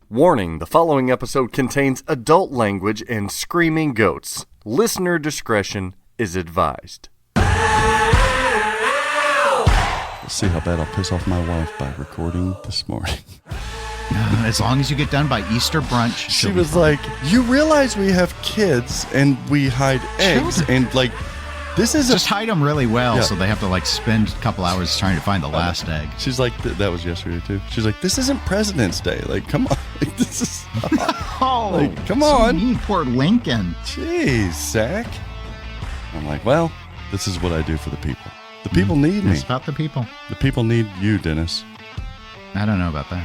Warning, the following episode contains adult language and screaming goats. Listener discretion is advised. We'll see how bad I'll piss off my wife by recording this morning. As long as you get done by Easter brunch. She was like, you realize we have kids and we hide eggs and like, this is just hide them really well, so they have to like spend a couple hours trying to find the last egg. She's like, that was yesterday too. She's like, this isn't President's Day. Like, come on. Like, this is come on. Mean, poor Lincoln. Jeez, Zach. I'm like, well, this is what I do for the people. The people need me. It's about the people. The people need you, Dennis. I don't know about that.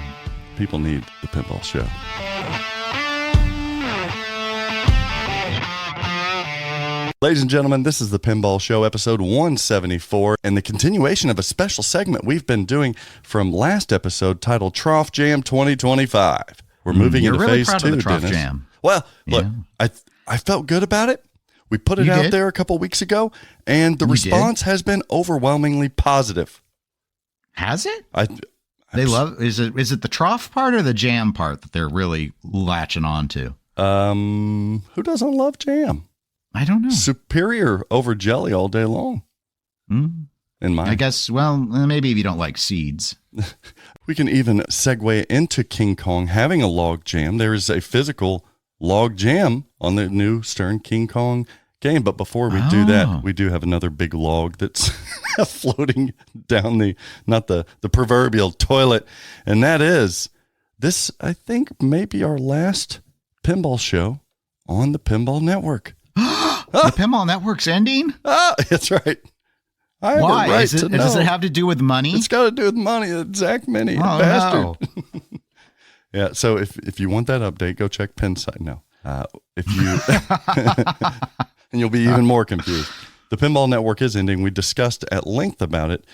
People need the Pinball Show. Ladies and gentlemen, this is the Pinball Show, episode 174, and the continuation of a special segment we've been doing from last episode titled Trough Jam 2025. We're moving into really phase proud 2, of the Trough Dennis. Jam. Well, look, I felt good about it. We put it out there a couple weeks ago, and the response has been overwhelmingly positive. Has it? They love. Is it the Trough part or the jam part that they're really latching on to? Who doesn't love jam? I don't know. Superior over jelly all day long. In my, I guess. Well, maybe if you don't like seeds. We can even segue into King Kong having a log jam. There is a physical log jam on the new Stern King Kong game. But before we do that, we do have another big log that's floating down not the proverbial toilet. And that is this, I think, may be our last pinball show on the Pinball Network. The Pinball Network's ending? That's right. I have Why? a right to know. Does it have to do with money? It's got to do with money. Zach Meny, bastard. No. Yeah, so if you want that update, go check Pinside now. If you and you'll be even more confused. The Pinball Network is ending. We discussed at length about it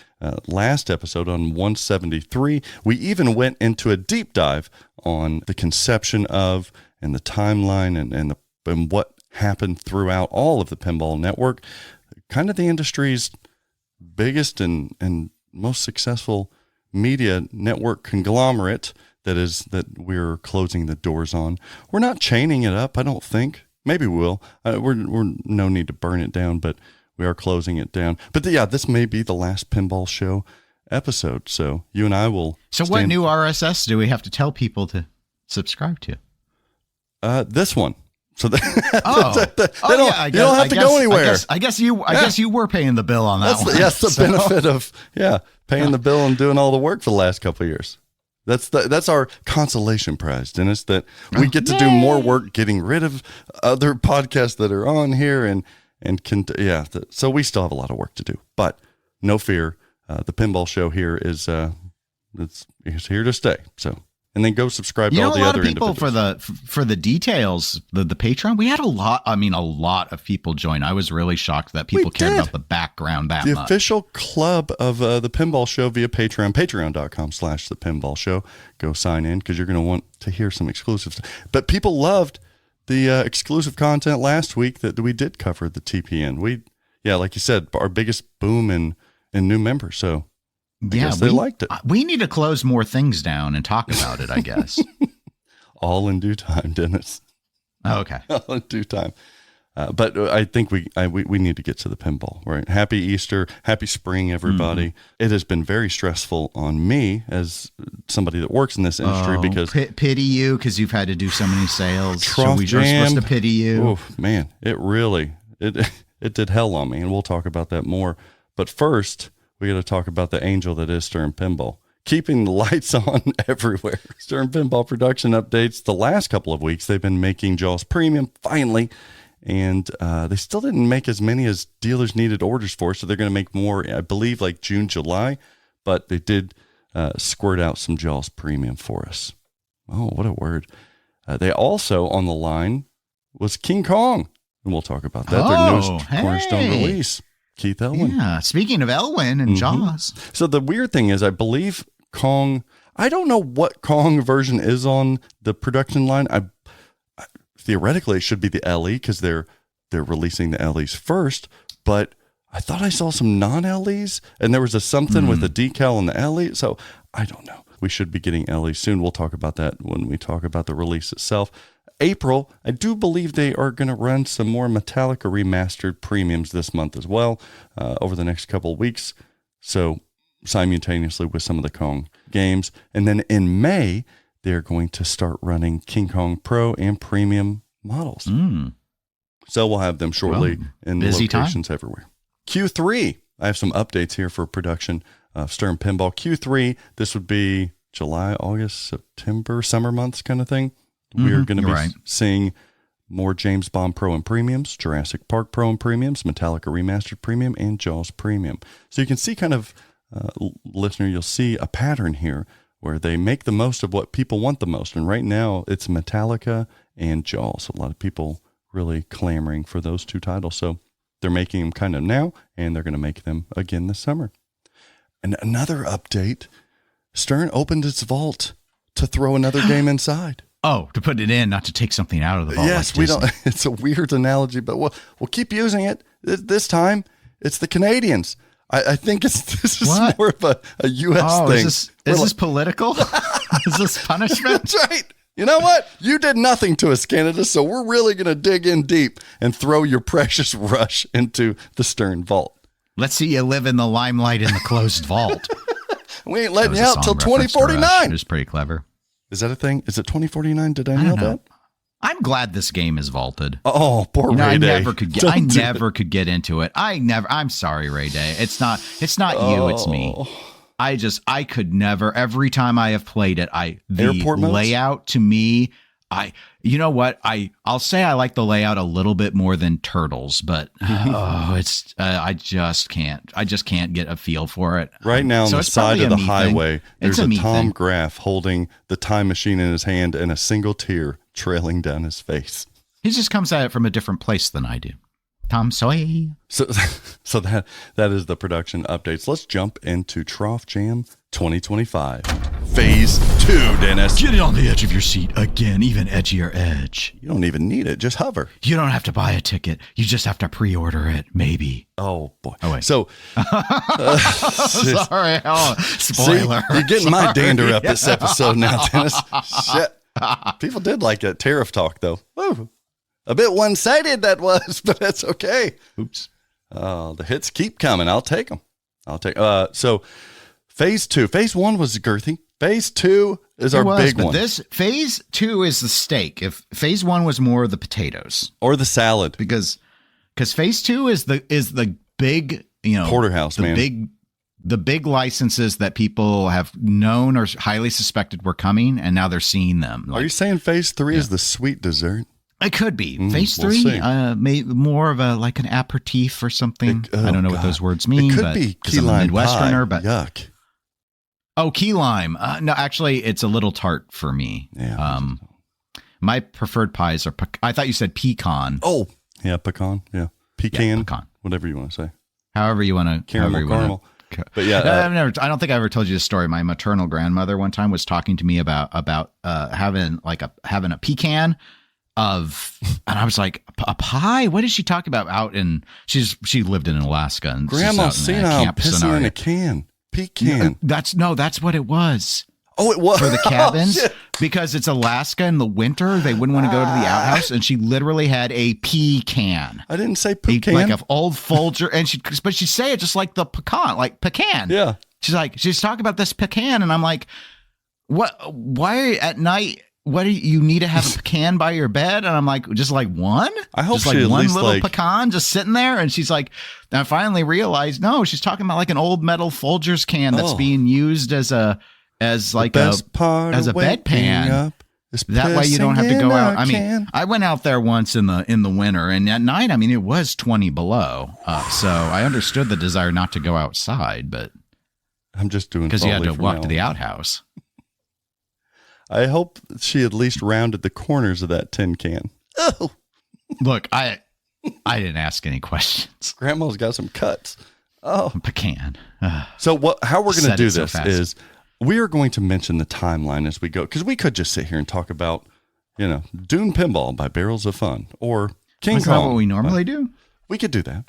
last episode on 173. We even went into a deep dive on the conception of and the timeline and what happened throughout all of the Pinball Network. Kind of the industry's biggest and most successful media network conglomerate that we're closing the doors on. We're not chaining it up, I don't think. Maybe we will. We're no need to burn it down, but we are closing it down. But this may be the last Pinball Show episode. So you and I will. So what new RSS do we have to tell people to subscribe to? This one. So you don't have to go anywhere. I guess you were paying the bill on that one. That's the benefit of paying the bill and doing all the work for the last couple of years. That's our consolation prize, Dennis, that we get to do more work getting rid of other podcasts that are on here so we still have a lot of work to do, but no fear. The Pinball Show here is it's here to stay. So. And then go subscribe to all the other individuals. A lot of people for the details, the Patreon, we had a lot of people join. I was really shocked that people cared about the background that much. The official club of the Pinball Show via Patreon, patreon.com/the Pinball Show. Go sign in because you're going to want to hear some exclusive stuff. But people loved the exclusive content last week that we did cover the TPN. Like you said, our biggest boom in new members. So. They liked it. We need to close more things down and talk about it, I guess. All in due time, Dennis. Oh, okay. All in due time. But I think we need to get to the pinball, right? Happy Easter. Happy spring, everybody. It has been very stressful on me as somebody that works in this industry because... Pity you because you've had to do so many sales. Trough We're Jam. supposed to pity you. Oh, man. It really... It did hell on me, and we'll talk about that more. But first... we got to talk about the angel that is Stern Pinball. Keeping the lights on everywhere. Stern Pinball production updates. The last couple of weeks, they've been making Jaws Premium, finally. And they still didn't make as many as dealers needed orders for, so they're going to make more, I believe, like June, July. But they did squirt out some Jaws Premium for us. Oh, what a word. They also, on the line, was King Kong. And we'll talk about that. Their newest cornerstone release. Keith Elwin. Yeah, speaking of Elwin and Jaws. So the weird thing is, I believe Kong, I don't know what Kong version is on the production line. Theoretically, it should be the LE because they're releasing the LEs first, but I thought I saw some non-LEs, and there was something with a decal on the LE, so I don't know. we should be getting Ellie soon. We'll talk about that when we talk about the release itself. April, I do believe they are going to run some more Metallica remastered premiums this month as well, over the next couple of weeks. So simultaneously with some of the Kong games. And then in May, they're going to start running King Kong Pro and Premium models. So we'll have them shortly in locations everywhere. Q3, I have some updates here for production of Stern Pinball. Q3, this would be July, August, September, summer months kind of thing. We are going to be seeing more James Bond Pro and Premiums, Jurassic Park Pro and Premiums, Metallica Remastered Premium, and Jaws Premium. So you can see kind of, listener, you'll see a pattern here where they make the most of what people want the most. And right now it's Metallica and Jaws. A lot of people really clamoring for those two titles. So they're making them kind of now, and they're going to make them again this summer. And another update, Stern opened its vault to throw another game inside. Oh, to put it in, not to take something out of the vault. Yes, like we don't. It's a weird analogy, but we'll keep using it. This time, it's the Canadians. I think this is more of a U.S. thing. Is this political? Is this punishment? That's right. You know what? You did nothing to us, Canada, so we're really going to dig in deep and throw your precious Rush into the Stern vault. Let's see you live in the limelight in the closed vault. We ain't letting you out till 2049. It was pretty clever. Is that a thing? Is it 2049? Did I nail that? I'm glad this game is vaulted. Oh, poor Ray Day. I never could get into it. I'm sorry, Ray Day. It's not you, it's me. I could never. Every time I have played it, the layout to me, you know what? I'll say I like the layout a little bit more than Turtles, but I just can't get a feel for it. Right now on the side of the highway, there's a Tom Graff holding the time machine in his hand and a single tear trailing down his face. He just comes at it from a different place than I do. Tom Sawyer. So that is the production updates. Let's jump into Trough Jam 2025. Phase 2, Dennis. Get on the edge of your seat again, even edgier edge. You don't even need it. Just hover. You don't have to buy a ticket. You just have to pre-order it, maybe. Oh, boy. Oh, wait. So, sorry. Oh, spoiler. See, you're getting my dander up this episode now, Dennis. Shit. People did like that tariff talk, though. Woo. A bit one-sided that was, but that's okay. Oops. The hits keep coming. I'll take them. So phase 2. Phase 1 was girthy. Phase 2 is our big one. This phase 2 is the steak. If phase 1 was more the potatoes or the salad, because phase 2 is the big, porterhouse, the big licenses that people have known or highly suspected were coming, and now they're seeing them. Are you saying phase 3 is the sweet dessert? It could be. Phase 3, maybe more of an aperitif or something. I don't know what those words mean. It could be key lime pie. But yuck. Oh, key lime. No, actually, it's a little tart for me. Yeah. My preferred pies are. I thought you said pecan. Oh, yeah, pecan. Yeah, pecan. Pecan. Whatever you want to say. However you want to. Caramel. But yeah, I don't think I ever told you this story. My maternal grandmother one time was talking to me about having a pecan. And I was like, a pie? What did she talk about out in, she lived in Alaska. And Grandma senile pissing in a can. Pecan. That's what it was. Oh, it was? For the cabins. Because it's Alaska in the winter. They wouldn't want to go to the outhouse. And she literally had a pecan. I didn't say pecan. Like an old Folger. But she'd say it just like the pecan, like pecan. Yeah. She's talking about this pecan. And I'm like, what? Why at night? What do you need to have a pecan by your bed? And I'm like, just like one? I hope just she like at one least little pecan just sitting there. And she's like, I finally realized, no, she's talking about like an old metal Folgers can that's being used as a bedpan. That way you don't have to go out. I mean, I went out there once in the winter, and at night, I mean, it was 20 below. So I understood the desire not to go outside, but I'm just doing because you had to walk to the outhouse. I hope she at least rounded the corners of that tin can. Oh, look, I didn't ask any questions. Grandma's got some cuts. Oh, pecan. So how we're going to do this is we are going to mention the timeline as we go, because we could just sit here and talk about, Dune Pinball by Barrels of Fun or King Kong. Is that what we normally do? We could do that,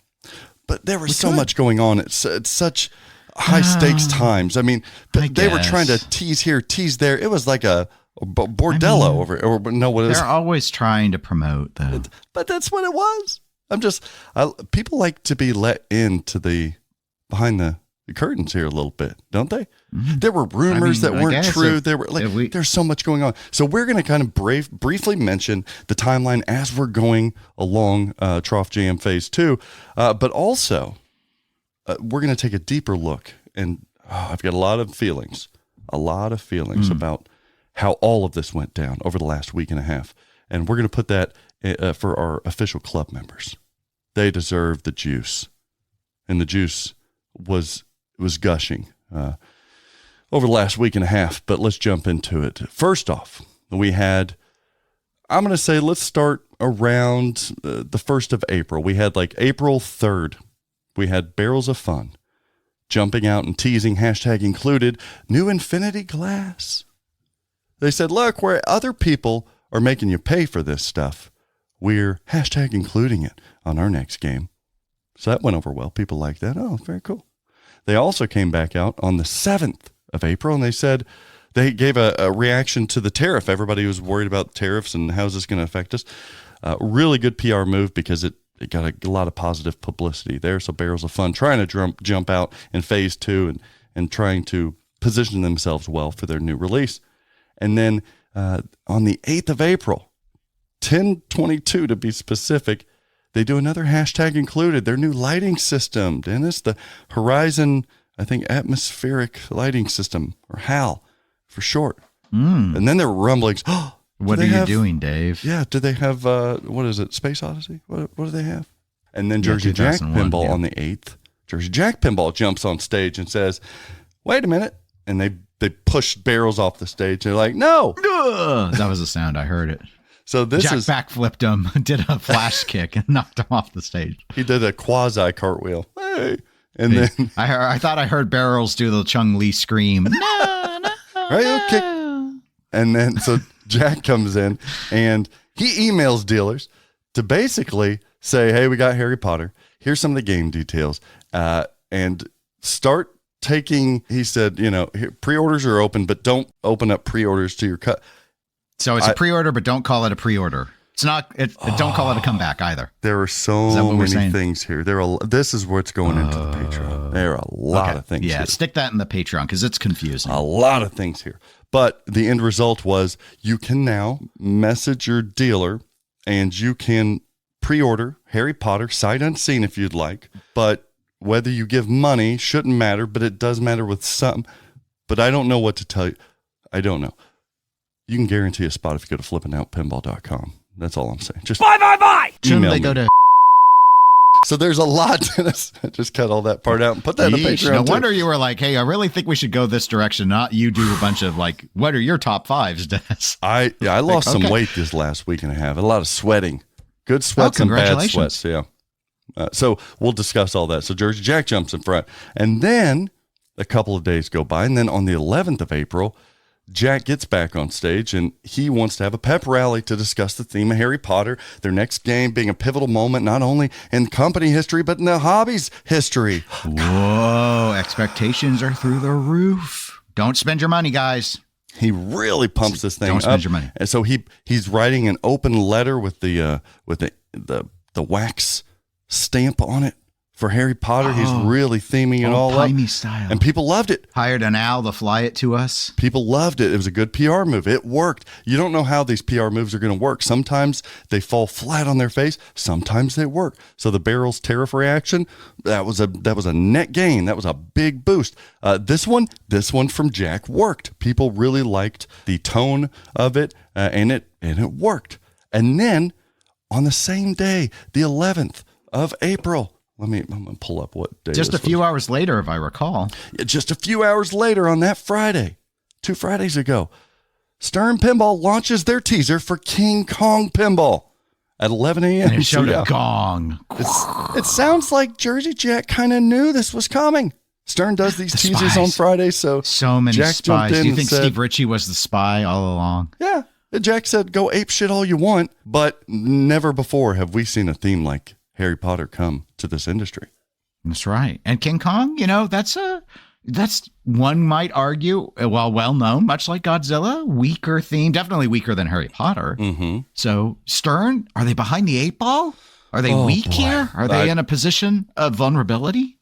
but there was so much going on. It's such. high stakes times. I mean, they were trying to tease here, tease there. It was like a bordello over it. Or no, what is? They're always trying to promote, though. But that's what it was. People like to be let into behind the curtains here a little bit, don't they? Mm-hmm. There were rumors that weren't true. There's so much going on. So we're going to kind of briefly mention the timeline as we're going along Trough Jam Phase 2, but also we're going to take a deeper look. And I've got a lot of feelings about how all of this went down over the last week and a half. And we're going to put that for our official club members. They deserve the juice. And the juice was gushing over the last week and a half, but let's jump into it. First off, we had, I'm going to say, let's start around the 1st of April. We had like April 3rd. We had Barrels of Fun jumping out and teasing, hashtag included, new infinity glass. They said, look, where other people are making you pay for this stuff, we're hashtag including it on our next game. So that went over well. People like that. Oh, very cool. They also came back out on the 7th of April, and they said they gave a reaction to the tariff. Everybody was worried about tariffs and how's this going to affect us. Really good PR move because it got a lot of positive publicity there. So Barrels of Fun trying to jump out in Phase 2 and trying to position themselves well for their new release. And then on the 8th of April, 10/22 to be specific, they do another hashtag included, their new lighting system, Dennis, the Horizon, I think, Atmospheric Lighting System, or HAL for short. And then there were rumblings. What are you doing, Dave? Yeah, do they have, what is it, Space Odyssey? What do they have? And then Jersey Jack Pinball on the 8th. Jersey Jack Pinball jumps on stage and says, wait a minute. And they push Barrels off the stage. They're like, no. That was the sound. I heard it. So Jack backflipped him, did a flash kick, and knocked him off the stage. He did a quasi cartwheel. Hey. And then I thought I heard Barrels do the Chung Lee scream. No. Right, okay. And then so Jack comes in and he emails dealers to basically say, hey, we got Harry Potter. Here's some of the game details. And start taking, he said, pre-orders are open, but don't open up pre-orders to your cut. So it's a pre-order, but don't call it a pre-order. It's not. Don't call it a comeback either. There are so many things here. This is what's going into the Patreon. There are a lot of things. Yeah, here. Stick that in the Patreon because it's confusing. A lot of things here. But the end result was you can now message your dealer and you can pre-order Harry Potter sight unseen if you'd like. But whether you give money shouldn't matter, but it does matter with some. But I don't know what to tell you. I don't know. You can guarantee a spot if you go to flippinoutpinball.com. That's all I'm saying. Just bye. Shouldn't they go to? So there's a lot. Just cut all that part out and put that in the Patreon. No wonder you were like, hey, I really think we should go this direction. Not you do a bunch of like, what are your top fives, Dennis? I lost some weight this last week and a half. A lot of sweating. Good sweats and bad sweats. Yeah. So we'll discuss all that. So Jersey Jack jumps in front. And then a couple of days go by. And then on the 11th of April, Jack gets back on stage and he wants to have a pep rally to discuss the theme of Harry Potter, their next game being a pivotal moment, not only in company history, but in the hobby's history. Whoa, expectations are through the roof. Don't spend your money, guys. He really pumps this thing up. Don't spend your money. And so he's writing an open letter with the wax stamp on it. For Harry Potter, he's really theming it all up. Style. And people loved it. Hired an owl to fly it to us. People loved it. It was a good PR move. It worked. You don't know how these PR moves are going to work. Sometimes they fall flat on their face. Sometimes they work. So the Barrels tariff reaction, that was a net gain. That was a big boost. This one from Jack worked. People really liked the tone of it, and it worked. And then on the same day, the 11th of April. I'm going to pull up what day. Just a few hours later, if I recall. Just a few hours later on that Friday, 2 Fridays ago, Stern Pinball launches their teaser for King Kong Pinball at 11 a.m. And it showed a gong. It sounds like Jersey Jack kind of knew this was coming. Stern does these teasers on Friday, so many Jack spies. Do you think Steve Ritchie was the spy all along? Yeah. Jack said, go ape shit all you want, but never before have we seen a theme like Harry Potter come to this industry. That's right. And King Kong, that's That's, one might argue, well known, much like Godzilla, weaker theme, definitely weaker than Harry Potter. Mm-hmm. So Stern, are they behind the 8 ball? Are they weak here? Are they in a position of vulnerability?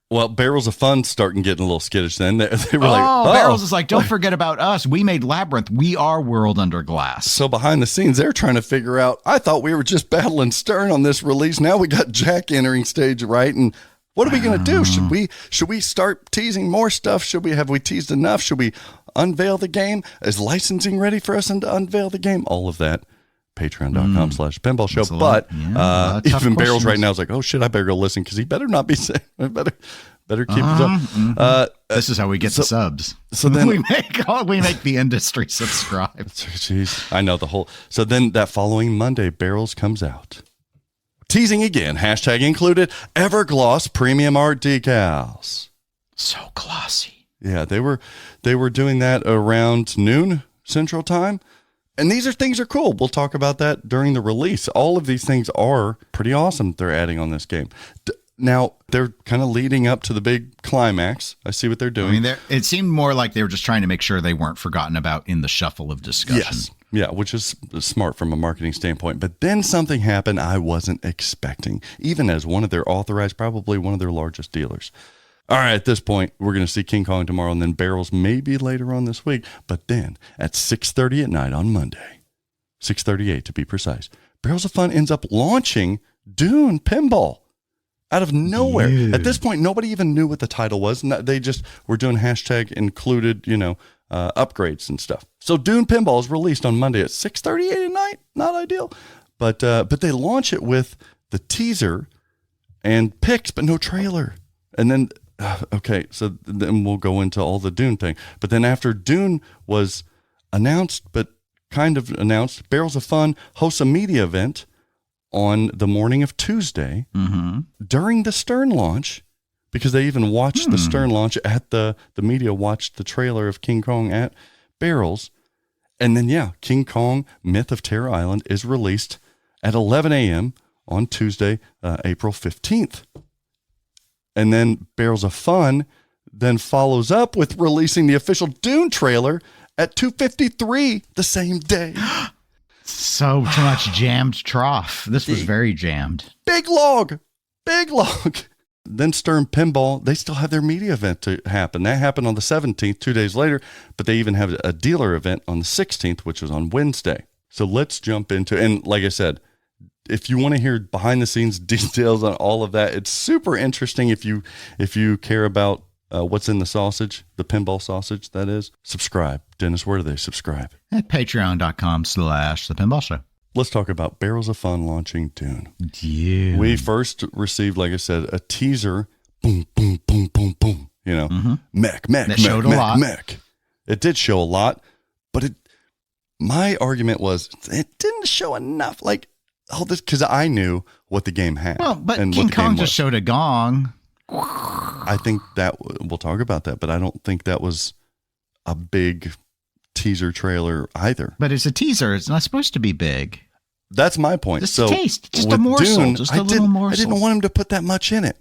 Well, Barrels of Fun starting getting a little skittish then. They were like, Barrels is like, don't forget about us. We made Labyrinth. We are World Under Glass. So behind the scenes, they're trying to figure out, I thought we were just battling Stern on this release. Now we got Jack entering stage right. And what are we going to do? Should we start teasing more stuff? Have we teased enough? Should we unveil the game? Is licensing ready for us to unveil the game? All of that. Patreon.com/pinball show. But even Barrels right now is like, oh shit, I better go listen because he better not be saying, I better keep it up. This is how we get the subs. So then we make the industry subscribe. Jeez, I know the whole. So then that following Monday, Barrels comes out. Teasing again, hashtag included, Evergloss premium art decals. So glossy. Yeah, they were doing that around noon Central Time. And these things are cool. We'll talk about that during the release. All of these things are pretty awesome they're adding on this game. Now, they're kind of leading up to the big climax. I see what they're doing. I mean, it seemed more like they were just trying to make sure they weren't forgotten about in the shuffle of discussion. Yes. Yeah, which is smart from a marketing standpoint. But then something happened I wasn't expecting, even as one of their authorized, probably one of their largest dealers. All right, at this point, we're going to see King Kong tomorrow and then Barrels maybe later on this week. But then at 6:30 at night on Monday, 6:38 to be precise, Barrels of Fun ends up launching Dune Pinball out of nowhere. Yeah. At this point, nobody even knew what the title was. They just were doing hashtag included, upgrades and stuff. So Dune Pinball is released on Monday at 6:38 at night. Not ideal. But they launch it with the teaser and pics, but no trailer. And then... okay, so then we'll go into all the Dune thing. But then after Dune was announced, but kind of announced, Barrels of Fun hosts a media event on the morning of Tuesday during the Stern launch, because they even watched the Stern launch at the media watched the trailer of King Kong at Barrels. And then, King Kong Myth of Terror Island is released at 11 a.m. on Tuesday, April 15th. And then Barrels of Fun then follows up with releasing the official Dune trailer at 2:53 the same day. So much jammed Trough. This was very jammed. Big log. Then Stern Pinball, they still have their media event to happen. That happened on the 17th, 2 days later, but they even have a dealer event on the 16th, which was on Wednesday. So let's jump into, and like I said, if you want to hear behind the scenes details on all of that, it's super interesting. If you care about what's in the sausage, the pinball sausage, that is, subscribe. Dennis, where do they subscribe? At patreon.com/The Pinball Show. Let's talk about Barrels of Fun launching Dune. Yeah. We first received, like I said, a teaser. Boom, boom, boom, boom, boom. Mech. That showed a lot. It did show a lot, but my argument was it didn't show enough. Like, all this, because I knew what the game had. Well, but King Kong just showed a gong. I think that we'll talk about that, but I don't think that was a big teaser trailer either. But it's a teaser. It's not supposed to be big. That's my point. Just a taste. Just a morsel. Dune, just a little morsel. I didn't want him to put that much in it.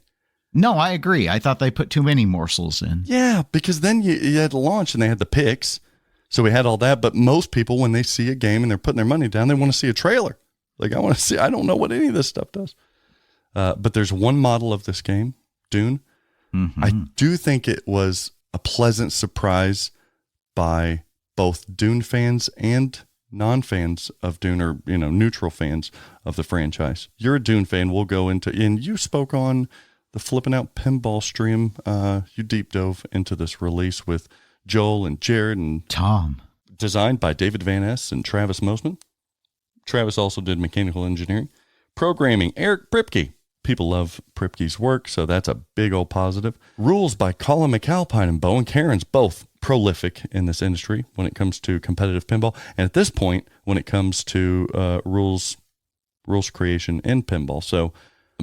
No, I agree. I thought they put too many morsels in. Yeah, because then you had the launch and they had the pics. So we had all that. But most people, when they see a game and they're putting their money down, they want to see a trailer. Like, I want to see, I don't know what any of this stuff does. But there's one model of this game, Dune. I do think it was a pleasant surprise by both Dune fans and non-fans of Dune, or, neutral fans of the franchise. You're a Dune fan. We'll go into, and you spoke on the Flip N Out Pinball stream. You deep dove into this release with Joel and Jared and Tom. Designed by David Van Ness and Travis Mosman. Travis also did mechanical engineering. Programming, Eric Pripke. People love Pripke's work, so that's a big old positive. Rules by Colin McAlpine and Bowen Cairns, both prolific in this industry when it comes to competitive pinball. And at this point, when it comes to rules creation in pinball. So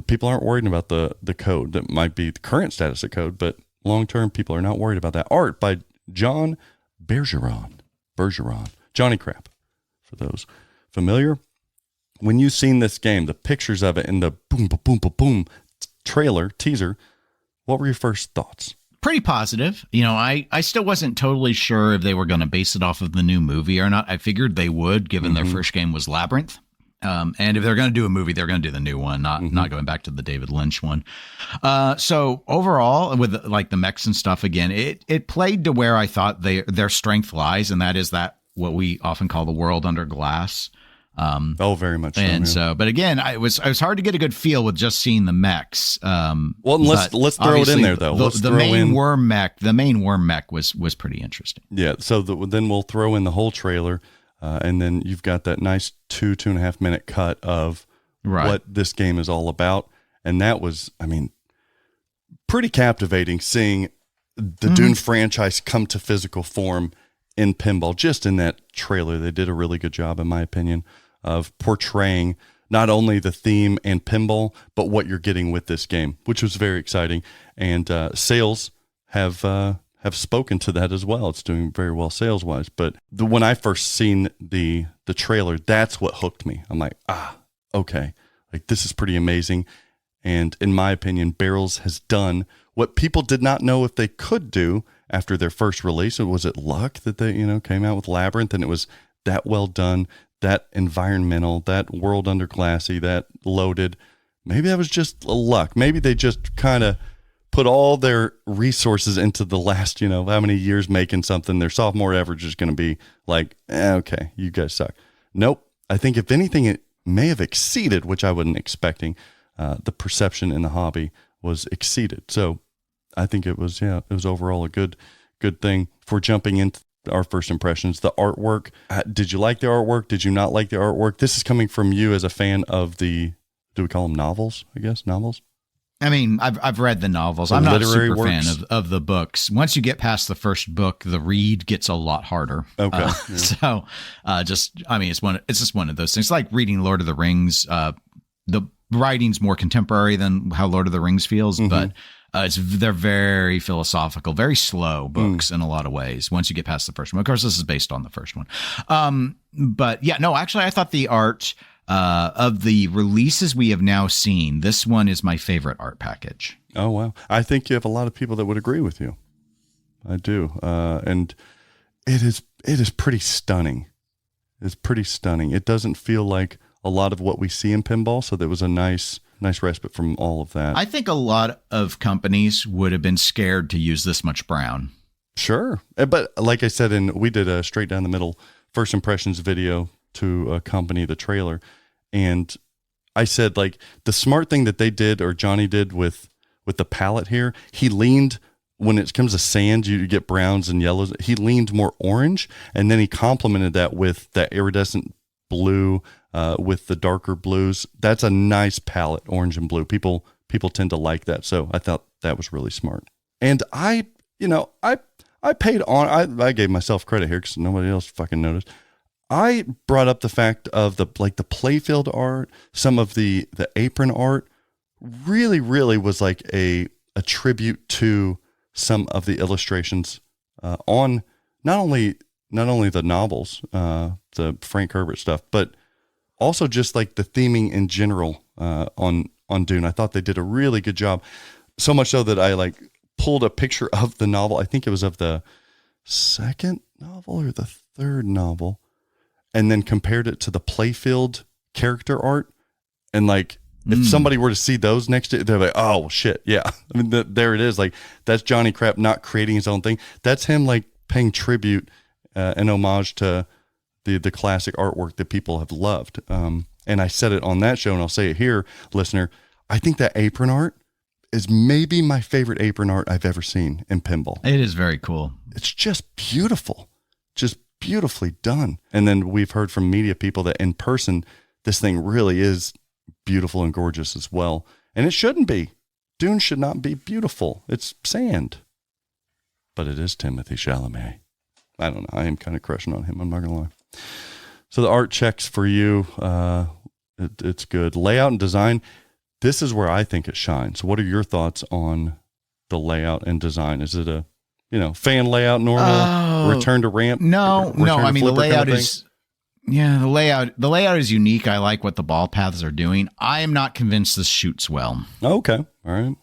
people aren't worried about the code. That might be the current status of code, but long-term, people are not worried about that. Art by John Bergeron. Johnny Crap, for those familiar. When you've seen this game, the pictures of it and the boom, boom, boom, boom, boom trailer, teaser, what were your first thoughts? Pretty positive. You know, I still wasn't totally sure if they were going to base it off of the new movie or not. I figured they would, given their first game was Labyrinth. And if they're going to do a movie, they're going to do the new one, not going back to the David Lynch one. So overall, with like the mechs and stuff, again, it played to where I thought their strength lies, and that is that what we often call the world under glass. Very much. And so, but again, it was hard to get a good feel with just seeing the mechs. Well, let's throw it in there though. The main worm mech was pretty interesting. Yeah. So then we'll throw in the whole trailer. And then you've got that nice 2.5 minute cut of what this game is all about. And that was, I mean, pretty captivating seeing the Dune franchise come to physical form in pinball. Just in that trailer, they did a really good job, in my opinion, of portraying not only the theme and pinball, but what you're getting with this game, which was very exciting. And sales have spoken to that as well. It's doing very well sales wise. But when I first seen the trailer, that's what hooked me. I'm like, okay, like this is pretty amazing. And in my opinion, Barrels has done what people did not know if they could do after their first release. Was it luck that they, came out with Labyrinth and it was that well done, that environmental, that world under glassy, that loaded. Maybe that was just luck. Maybe they just kind of put all their resources into the last, how many years making something. Their sophomore average is going to be like, okay, you guys suck. Nope. I think if anything, it may have exceeded, which I wasn't expecting. The perception in the hobby was exceeded. So I think it was overall a good thing for jumping into our first impressions. The artwork. Did you like the artwork? Did you not like the artwork? This is coming from you as a fan of do we call them novels? I guess novels. I mean, I've read the novels. I'm not a super fan of the books. Once you get past the first book, the read gets a lot harder. Okay. So it's just one of those things. It's like reading Lord of the Rings. The writing's more contemporary than how Lord of the Rings feels, but they're very philosophical, very slow books in a lot of ways. Once you get past the first one, of course, this is based on the first one. But yeah, no, actually, I thought the art of the releases we have now seen, this one is my favorite art package. Oh, wow. I think you have a lot of people that would agree with you. I do. And it is pretty stunning. It's pretty stunning. It doesn't feel like a lot of what we see in pinball. So there was a nice respite from all of that. I think a lot of companies would have been scared to use this much brown. Sure. But like I said, we did a straight down the middle first impressions video to accompany the trailer. And I said, like, the smart thing that they did, or Johnny did with the palette here, he leaned, when it comes to sand, you get browns and yellows. He leaned more orange, and then he complemented that with that iridescent blue, with the darker blues. That's a nice palette, orange and blue. People tend to like that. So I thought that was really smart. And I paid on, I gave myself credit here because nobody else fucking noticed. I brought up the fact of the playfield art, some of the apron art really, really was like a tribute to some of the illustrations on not only the novels, the Frank Herbert stuff, but also just like the theming in general on Dune. I thought they did a really good job. So much so that I pulled a picture of the novel. I think it was of the second novel or the third novel, and then compared it to the playfield character art. And if somebody were to see those next to it, they're like, oh shit. Yeah. I mean, there it is. Like, that's Johnny Crap not creating his own thing. That's him paying tribute and homage to the classic artwork that people have loved. And I said it on that show, and I'll say it here, listener. I think that apron art is maybe my favorite apron art I've ever seen in pinball. It is very cool. It's just beautiful. Just beautifully done. And then we've heard from media people that in person, this thing really is beautiful and gorgeous as well. And it shouldn't be. Dune should not be beautiful. It's sand. But it is Timothée Chalamet. I don't know. I am kind of crushing on him. I'm not going to lie. So the art checks for you. It's good. Layout and design. This is where I think it shines. What are your thoughts on the layout and design? Is it a fan layout normal, return to ramp? No. I mean, the layout is, the layout is unique. I like what the ball paths are doing. I am not convinced this shoots well. Okay. All right.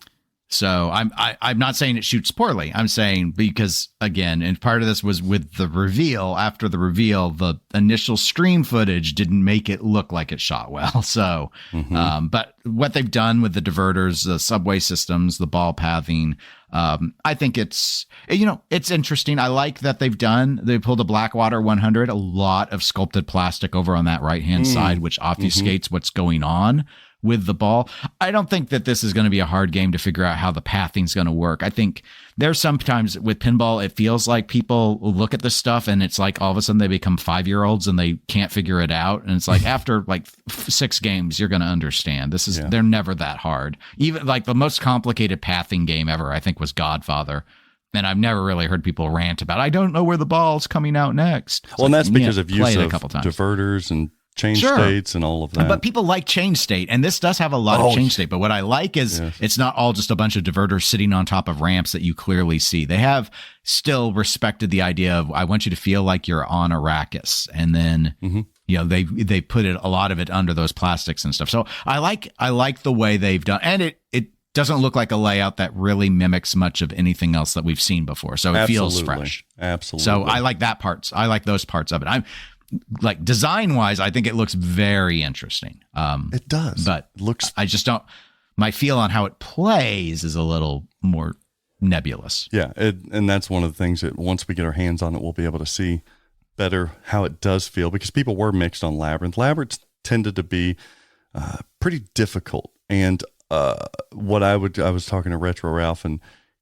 So I'm not saying it shoots poorly. I'm saying because, again, and part of this was with the reveal. After the reveal, the initial stream footage didn't make it look like it shot well. So, but what they've done with the diverters, the subway systems, the ball pathing, I think it's interesting. I like that they pulled a Blackwater 100, a lot of sculpted plastic over on that right-hand side, which obfuscates what's going on with the ball. I don't think that this is going to be a hard game to figure out how the pathing's going to work. I think there's sometimes with pinball, it feels like people look at this stuff and it's like all of a sudden they become 5-year-olds and they can't figure it out. And it's like after like 6 games, you're going to understand. They're never that hard. Even like the most complicated pathing game ever, I think, was Godfather. And I've never really heard people rant about, I don't know where the ball's coming out next. Well, and that's because of use of diverters and change states and all of that. But people like change state, and this does have a lot of change state. But what I like is it's not all just a bunch of diverters sitting on top of ramps that you clearly see. They have still respected the idea of, I want you to feel like you're on Arrakis, and then they put a lot of it under those plastics and stuff. So I like the way they've done, and it doesn't look like a layout that really mimics much of anything else that we've seen before. So it feels fresh. Absolutely. So I like that parts. I like those parts of it. I'm like design wise, I think it looks very interesting. It does, but it looks. I just don't. My feel on how it plays is a little more nebulous. Yeah, and that's one of the things that once we get our hands on it, we'll be able to see better how it does feel, because people were mixed on Labyrinth. Labyrinth tended to be pretty difficult, and what I was talking to Retro Ralph, and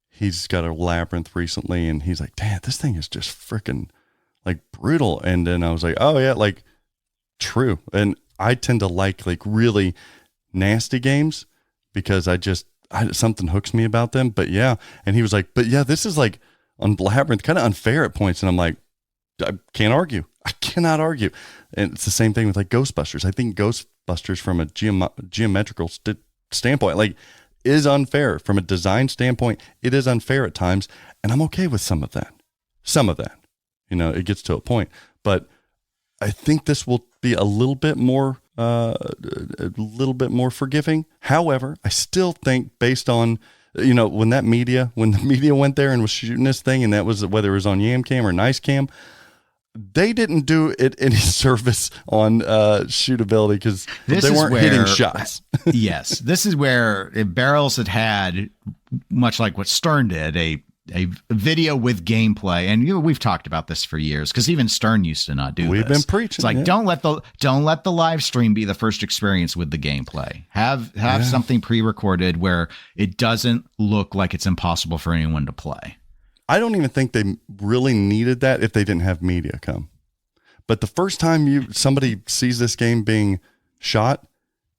he's got a Labyrinth recently, and he's like, "Damn, this thing is just freaking like brutal." And then I was like, "Oh yeah, like true." And I tend to like really nasty games because something hooks me about them. But yeah, and he was like, "But yeah, this is like on Labyrinth kind of unfair at points." And I'm like, I can't argue. I cannot argue. And it's the same thing with like Ghostbusters. I think Ghostbusters from a geometrical standpoint, like, is unfair from a design standpoint. It is unfair at times, and I'm okay with some of that. It gets to a point, but I think this will be a little bit more forgiving. However, I still think, based on, when the media went there and was shooting this thing, and that was whether it was on Yamcam or Nicecam, they didn't do it any service on shootability, because they weren't hitting shots. Yes, this is where Barrels had much like what Stern did, a video with gameplay, and we've talked about this for years, because even Stern used to not do this. We've been preaching. It's like, don't let the live stream be the first experience with the gameplay. Have something pre-recorded where it doesn't look like it's impossible for anyone to play. I don't even think they really needed that if they didn't have media come. But the first time somebody sees this game being shot,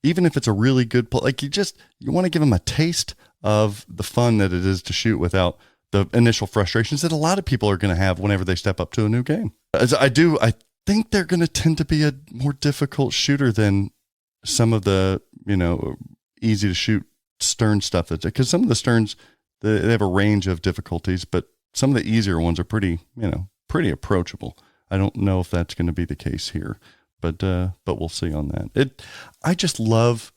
even if it's a really good play, like, you want to give them a taste of the fun that it is to shoot without the initial frustrations that a lot of people are going to have whenever they step up to a new game. I think they're going to tend to be a more difficult shooter than some of the, easy to shoot Stern stuff. Because some of the Sterns, they have a range of difficulties, but some of the easier ones are pretty approachable. I don't know if that's going to be the case here, but we'll see on that. I just love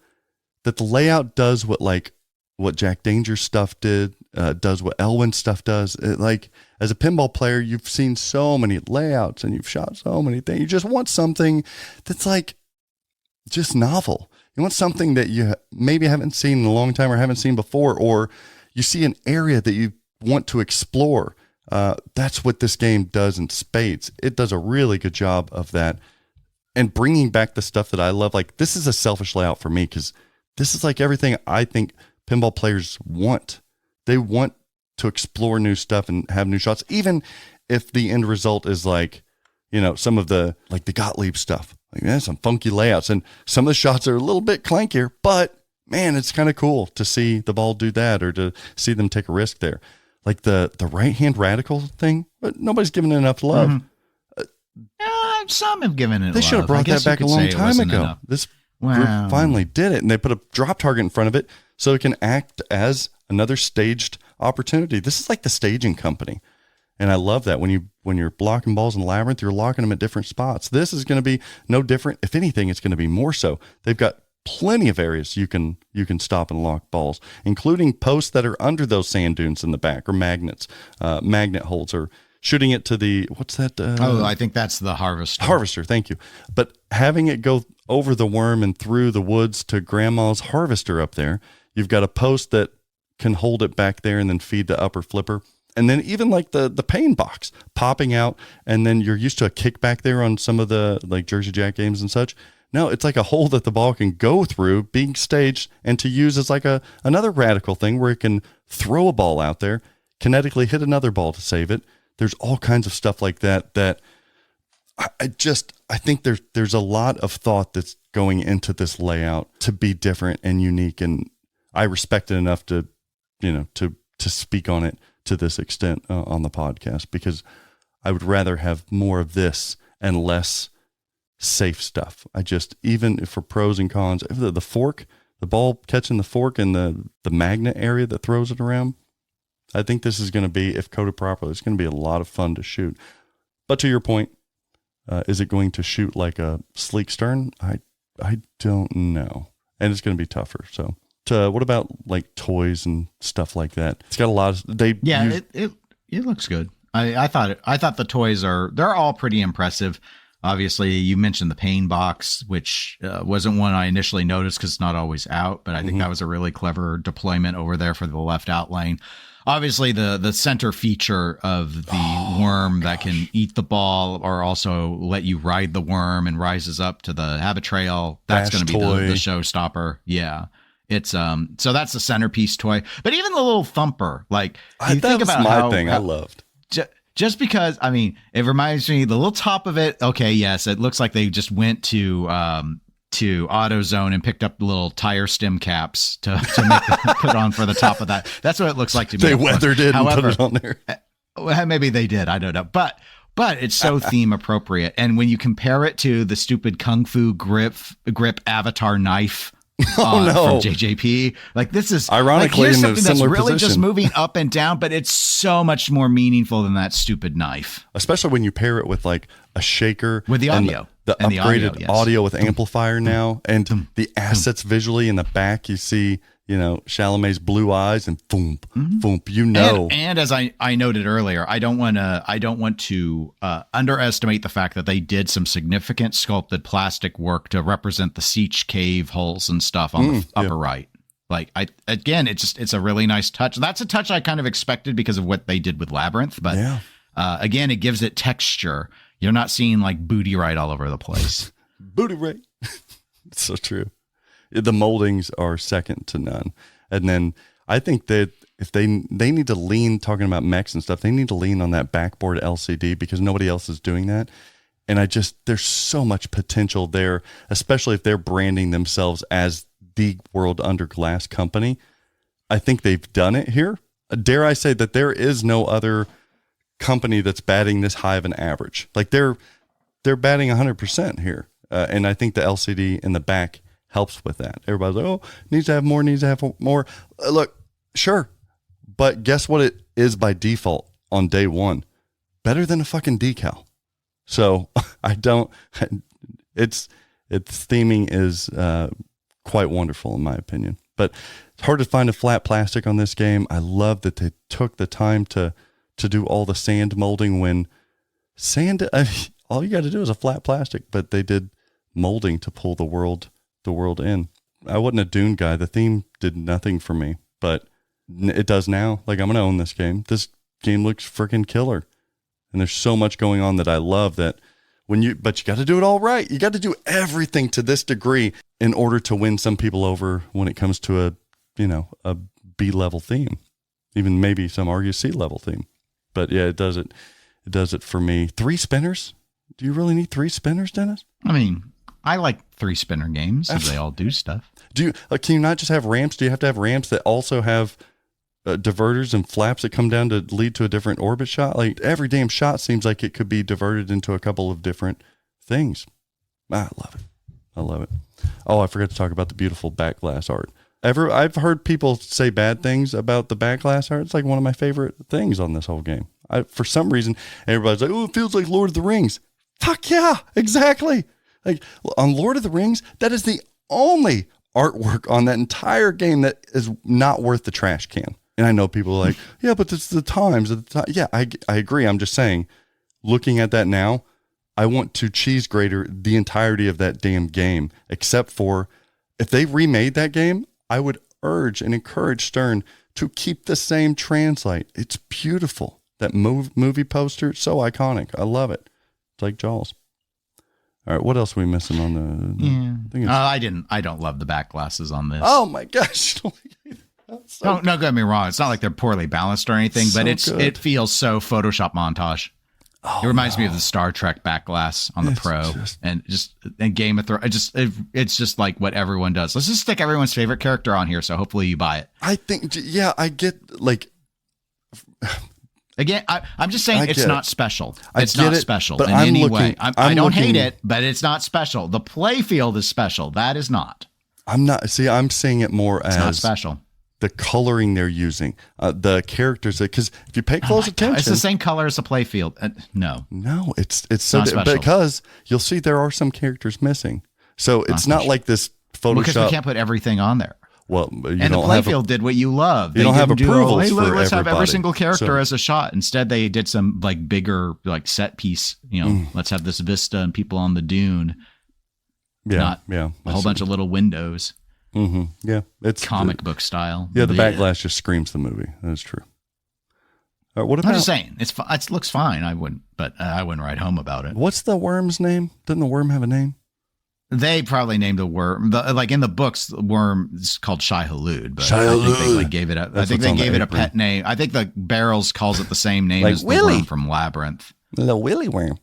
that the layout does what Jack Danger's stuff did, does what Elwin stuff does. As a pinball player, you've seen so many layouts and you've shot so many things. You just want something that's like just novel. You want something that you maybe haven't seen in a long time or haven't seen before, or you see an area that you want to explore. That's what this game does in spades. It does a really good job of that, and bringing back the stuff that I love. Like, this is a selfish layout for me, because this is like everything I think pinball players want. They want to explore new stuff and have new shots, even if the end result is like, some of the Gottlieb stuff. Like, there's some funky layouts, and some of the shots are a little bit clankier, but man, it's kind of cool to see the ball do that, or to see them take a risk there. Like the right hand radical thing, but nobody's given it enough love. Mm-hmm. Some have given it. They should have brought that back a long time ago. Enough. This group finally did it, and they put a drop target in front of it so it can act as another staged opportunity. This is like the staging company, and I love that when you're blocking balls in Labyrinth, you're locking them at different spots. This is going to be no different. If anything, it's going to be more so. They've got plenty of areas you can stop and lock balls, including posts that are under those sand dunes in the back, or magnets, magnet holes, or shooting it to the, what's that? I think that's the harvester. Harvester, thank you. But having it go over the worm and through the woods to grandma's harvester up there, you've got a post that can hold it back there and then feed the upper flipper. And then even like the pain box popping out, and then you're used to a kickback there on some of the like Jersey Jack games and such. No, it's like a hole that the ball can go through, being staged, and to use as like another radical thing where it can throw a ball out there, kinetically hit another ball to save it. There's all kinds of stuff like that I think there's a lot of thought that's going into this layout to be different and unique, and I respect it enough to speak on it to this extent on the podcast, because I would rather have more of this and less safe stuff. Even for pros and cons, the fork, the ball catching the fork and the magnet area that throws it around, I think this is going to be, if coded properly, it's going to be a lot of fun to shoot. But to your point, is it going to shoot like a sleek stern? I don't know. And it's going to be tougher. So what about like toys and stuff like that? It's got a lot of, it looks good. I thought the toys they're all pretty impressive. Obviously, you mentioned the pain box, which wasn't one I initially noticed because it's not always out, but I think that was a really clever deployment over there for the left out lane. Obviously, the center feature of the worm that can eat the ball or also let you ride the worm and rises up to the habit trail, that's going to be the showstopper. Yeah. It's so that's the centerpiece toy. But even the little thumper, like you think about my thing I loved. Just because, I mean, it reminds me, the little top of it, okay, yes, it looks like they just went to AutoZone and picked up the little tire stem caps to put on for the top of that. That's what it looks like to me. They weathered it and put it on there. Well, maybe they did. I don't know. But it's so theme appropriate. And when you compare it to the stupid Kung Fu grip avatar knife from JJP, like this is ironically like, in a similar really position. Just moving up and down, but it's so much more meaningful than that stupid knife. Especially when you pair it with like a shaker with the audio. The upgraded audio with amplifier now, and the assets visually in the back. You see, Chalamet's blue eyes and boom, boom. And as I noted earlier, I don't want to underestimate the fact that they did some significant sculpted plastic work to represent the Siege cave holes and stuff on the upper right. Like it's a really nice touch. That's a touch I kind of expected because of what they did with Labyrinth, but again, it gives it texture. You're not seeing like booty right all over the place. Booty right. It's so true. The moldings are second to none. And then I think that if they need to lean, talking about mechs and stuff, they need to lean on that backboard LCD because nobody else is doing that. And there's so much potential there, especially if they're branding themselves as the world under glass company. I think they've done it here. Dare I say that there is no other company that's batting this high of an average. Like they're batting 100% here. And I think the LCD in the back helps with that. Everybody's like, needs to have more. Look, sure. But guess what it is by default on day one? Better than a fucking decal. So its theming is quite wonderful in my opinion. But it's hard to find a flat plastic on this game. I love that they took the time to do all the sand molding when sand, all you got to do is a flat plastic, but they did molding to pull the world in. I wasn't a Dune guy. The theme did nothing for me, but it does now. Like I'm going to own this game. This game looks freaking killer. And there's so much going on that I love that but you got to do it all right. You got to do everything to this degree in order to win some people over when it comes to a B level theme, even maybe some argue C level theme. But yeah, it does it. It does it for me. 3 spinners? Do you really need 3 spinners, Dennis? I mean, I like 3 spinner games. So they all do stuff. Can you not just have ramps? Do you have to have ramps that also have diverters and flaps that come down to lead to a different orbit shot? Like every damn shot seems like it could be diverted into a couple of different things. I love it. I love it. Oh, I forgot to talk about the beautiful back glass art. I've heard people say bad things about the back glass art. It's like one of my favorite things on this whole game. For some reason, everybody's like, it feels like Lord of the Rings. Fuck yeah, exactly. Like on Lord of the Rings, that is the only artwork on that entire game that is not worth the trash can. And I know people are like, yeah, but it's the times at the time. Yeah, I agree. I'm just saying, looking at that now, I want to cheese grater the entirety of that damn game, except for if they remade that game, I would urge and encourage Stern to keep the same translate. It's beautiful. That movie poster, so iconic. I love it. It's like Jaws. All right, what else are we missing on the I don't love the back glasses on this. Oh my gosh. Don't get me wrong. It's not like they're poorly balanced or anything, but it feels so Photoshop montage. It reminds me of the Star Trek back glass on the Pro and Game of Thrones. It's just like what everyone does. Let's just stick everyone's favorite character on here. So hopefully you buy it. I think, yeah, I get like. Again, I'm just saying it's not special. It's not special in any way. I don't hate it, but it's not special. The play field is special. That is not. I'm seeing it more as not special. The coloring they're using, the characters, because if you pay close attention, it's the same color as the play field. No, it's so because you'll see there are some characters missing. So it's not like this Photoshop. Because we can't put everything on there. Well, and the playfield did what you love. You don't have approvals for everybody. Let's have every single character as a shot. Instead, they did some like bigger like set piece. Let's have this vista and people on the dune. Yeah, a whole bunch of little windows. Mm-hmm. Yeah, it's comic book style. Yeah, the back glass just screams the movie. That is true. What about? I'm just saying, it looks fine. I wouldn't write home about it. What's the worm's name? Doesn't the worm have a name? They probably named the worm, like in the books, the worm is called Shai Hulud, but I think they gave it a pet name. I think the Barrels calls it the same name as Willy. The worm from Labyrinth. The Willy worm.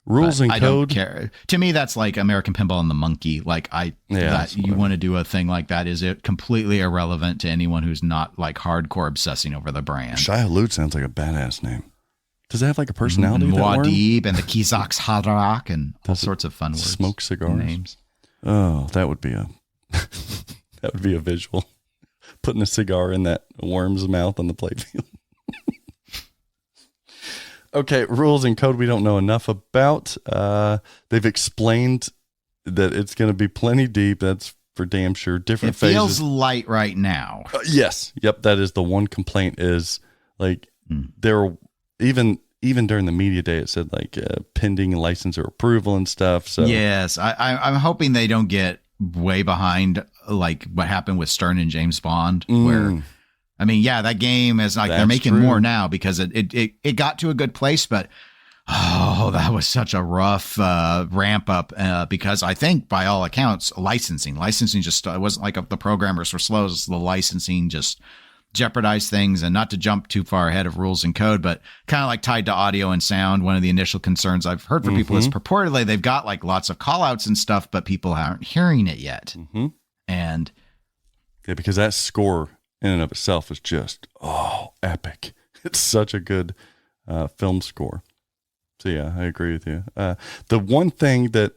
Rules and code. I don't care. To me, that's like American Pinball and the Monkey. Like you want to do a thing like that is it completely irrelevant to anyone who's not like hardcore obsessing over the brand. Shai Hulud sounds like a badass name. Does it have like a personality? Muad'Dib and the Kizaks Haderach and all sorts of fun words. Smoke cigars. Names. Oh, that would be a visual. Putting a cigar in that worm's mouth on the playfield. Okay, rules and code we don't know enough about. They've explained that it's going to be plenty deep. That's for damn sure. Different phases. It feels light right now. Yes. Yep. That is the one complaint is like there even during the media day, it said like pending license or approval and stuff. So yes, I'm hoping they don't get way behind like what happened with Stern and James Bond, where I mean, yeah, that game is like they're making more now because it got to a good place, but that was such a rough ramp up because I think by all accounts, licensing just it wasn't like the programmers were slow. The licensing just jeopardized things, and not to jump too far ahead of rules and code, but kind of like tied to audio and sound. One of the initial concerns I've heard from people is purportedly they've got like lots of call outs and stuff, but people aren't hearing it yet. And yeah, because that score in and of itself is just, epic. It's such a good film score. So yeah, I agree with you. The one thing that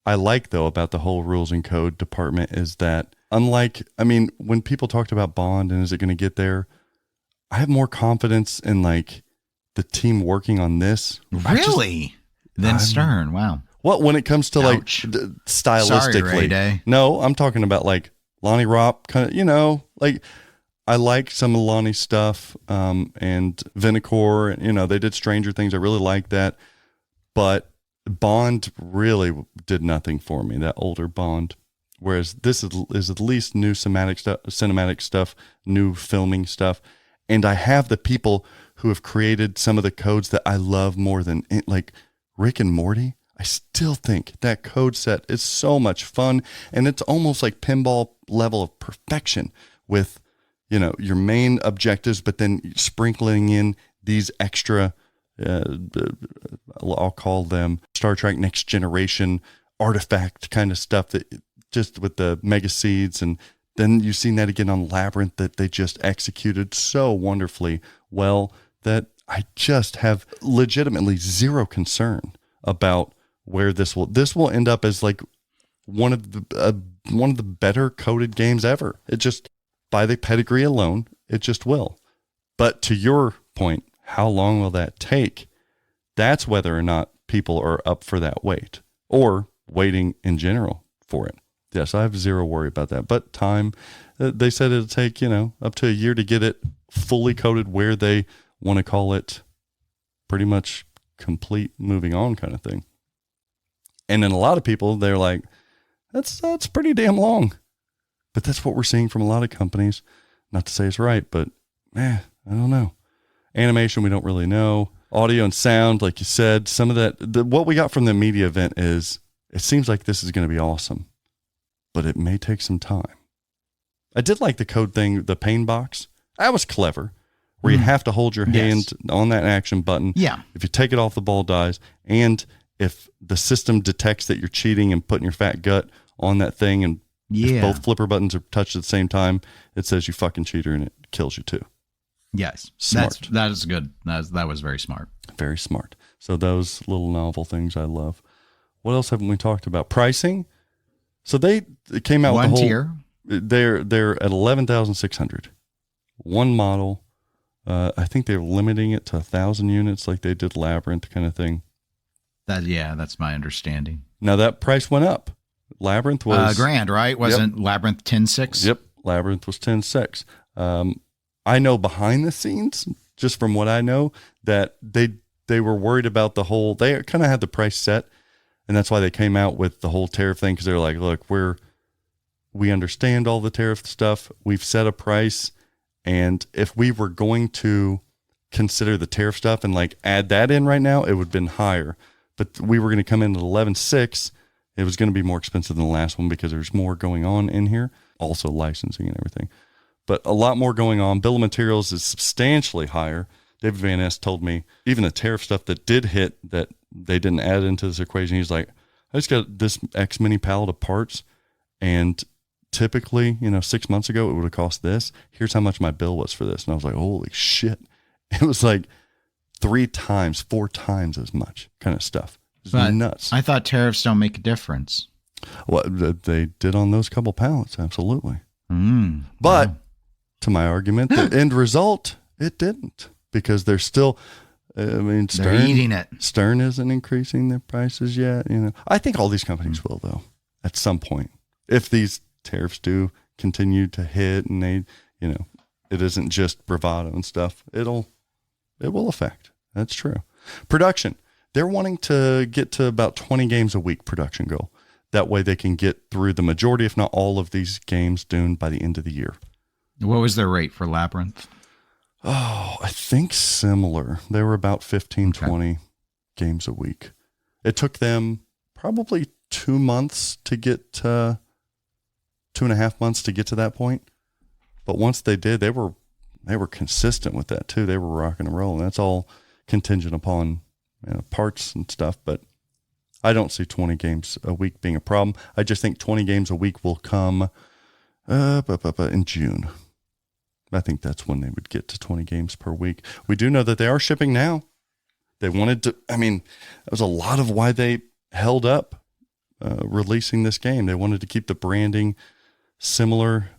I like though about the whole rules and code department is that when people talked about Bond and is it going to get there, I have more confidence in like the team working on this. Really? Than Stern. Wow. What, when it comes to like stylistically? Sorry, Ray Day. No, I'm talking about like Lonnie Ropp kind of, like I like some of Lonnie's stuff, and Vinicor, and, they did Stranger Things. I really like that, but Bond really did nothing for me, that older Bond. Whereas this is at least new cinematic stuff, new filming stuff. And I have the people who have created some of the codes that I love more than like Rick and Morty. I still think that code set is so much fun, and it's almost like pinball level of perfection with, your main objectives, but then sprinkling in these extra, I'll call them Star Trek Next Generation artifact kind of stuff that just with the mega seeds. And then you've seen that again on Labyrinth that they just executed so wonderfully well that I just have legitimately zero concern about where this will end up as like one of the better coded games ever. It just, by the pedigree alone, it just will. But to your point, how long will that take? That's whether or not people are up for that wait or waiting in general for it. Yes, I have zero worry about that. But time, they said it'll take, up to a year to get it fully coated where they want to call it pretty much complete moving on kind of thing. And then a lot of people, they're like, that's pretty damn long. But that's what we're seeing from a lot of companies. Not to say it's right, but I don't know. Animation, we don't really know. Audio and sound, like you said, some of that, what we got from the media event is, it seems like this is going to be awesome, but it may take some time. I did like the code thing, the pain box. That was clever, where you have to hold your hand on that action button. Yeah. If you take it off, the ball dies. And if the system detects that you're cheating and putting your fat gut on that thing, and if both flipper buttons are touched at the same time, it says you fucking cheater and it kills you too. Yes. Smart. That is good. That was very smart. Very smart. So those little novel things I love. What else haven't we talked about? Pricing. So they came out with the whole tier. They're at 11,600. One model. I think they're limiting it to 1,000 units, like they did Labyrinth kind of thing. That's my understanding. Now that price went up. Labyrinth was grand, right? Wasn't Labyrinth 10.6? Yep, Labyrinth was 10.6. I know behind the scenes, just from what I know, that they were worried about the whole. They kind of had the price set, and that's why they came out with the whole tariff thing, because they're like, look, we understand all the tariff stuff. We've set a price, and if we were going to consider the tariff stuff and like add that in right now, it would have been higher. But we were going to come in at 11.6. It was going to be more expensive than the last one because there's more going on in here, also licensing and everything. But a lot more going on. Bill of materials is substantially higher. David Van Ness told me even the tariff stuff that did hit that they didn't add into this equation. He's like, I just got this X mini pallet of parts, and typically, 6 months ago, it would have cost this. Here's how much my bill was for this. And I was like, holy shit. It was like 3 times, 4 times as much kind of stuff. It's nuts. I thought tariffs don't make a difference. Well, they did on those couple pallets. Absolutely. But to my argument, the end result, it didn't, because they're still, Stern, they're eating it. Stern isn't increasing their prices yet. I think all these companies will, though, at some point, if these tariffs do continue to hit and they, it isn't just bravado and stuff. It will affect. That's true. Production. They're wanting to get to about 20 games a week production goal. That way they can get through the majority, if not all, of these games Dune by the end of the year. What was their rate for Labyrinth? Oh, I think similar. They were about 15, 20 games a week. It took them probably 2 months to get to 2.5 months to get to that point. But once they did, they were consistent with that too. They were rocking and rolling. That's all contingent upon parts and stuff. But I don't see 20 games a week being a problem. I just think 20 games a week will come in June. I think that's when they would get to 20 games per week. We do know that they are shipping now. They wanted to, that was a lot of why they held up releasing this game. They wanted to keep the branding similar.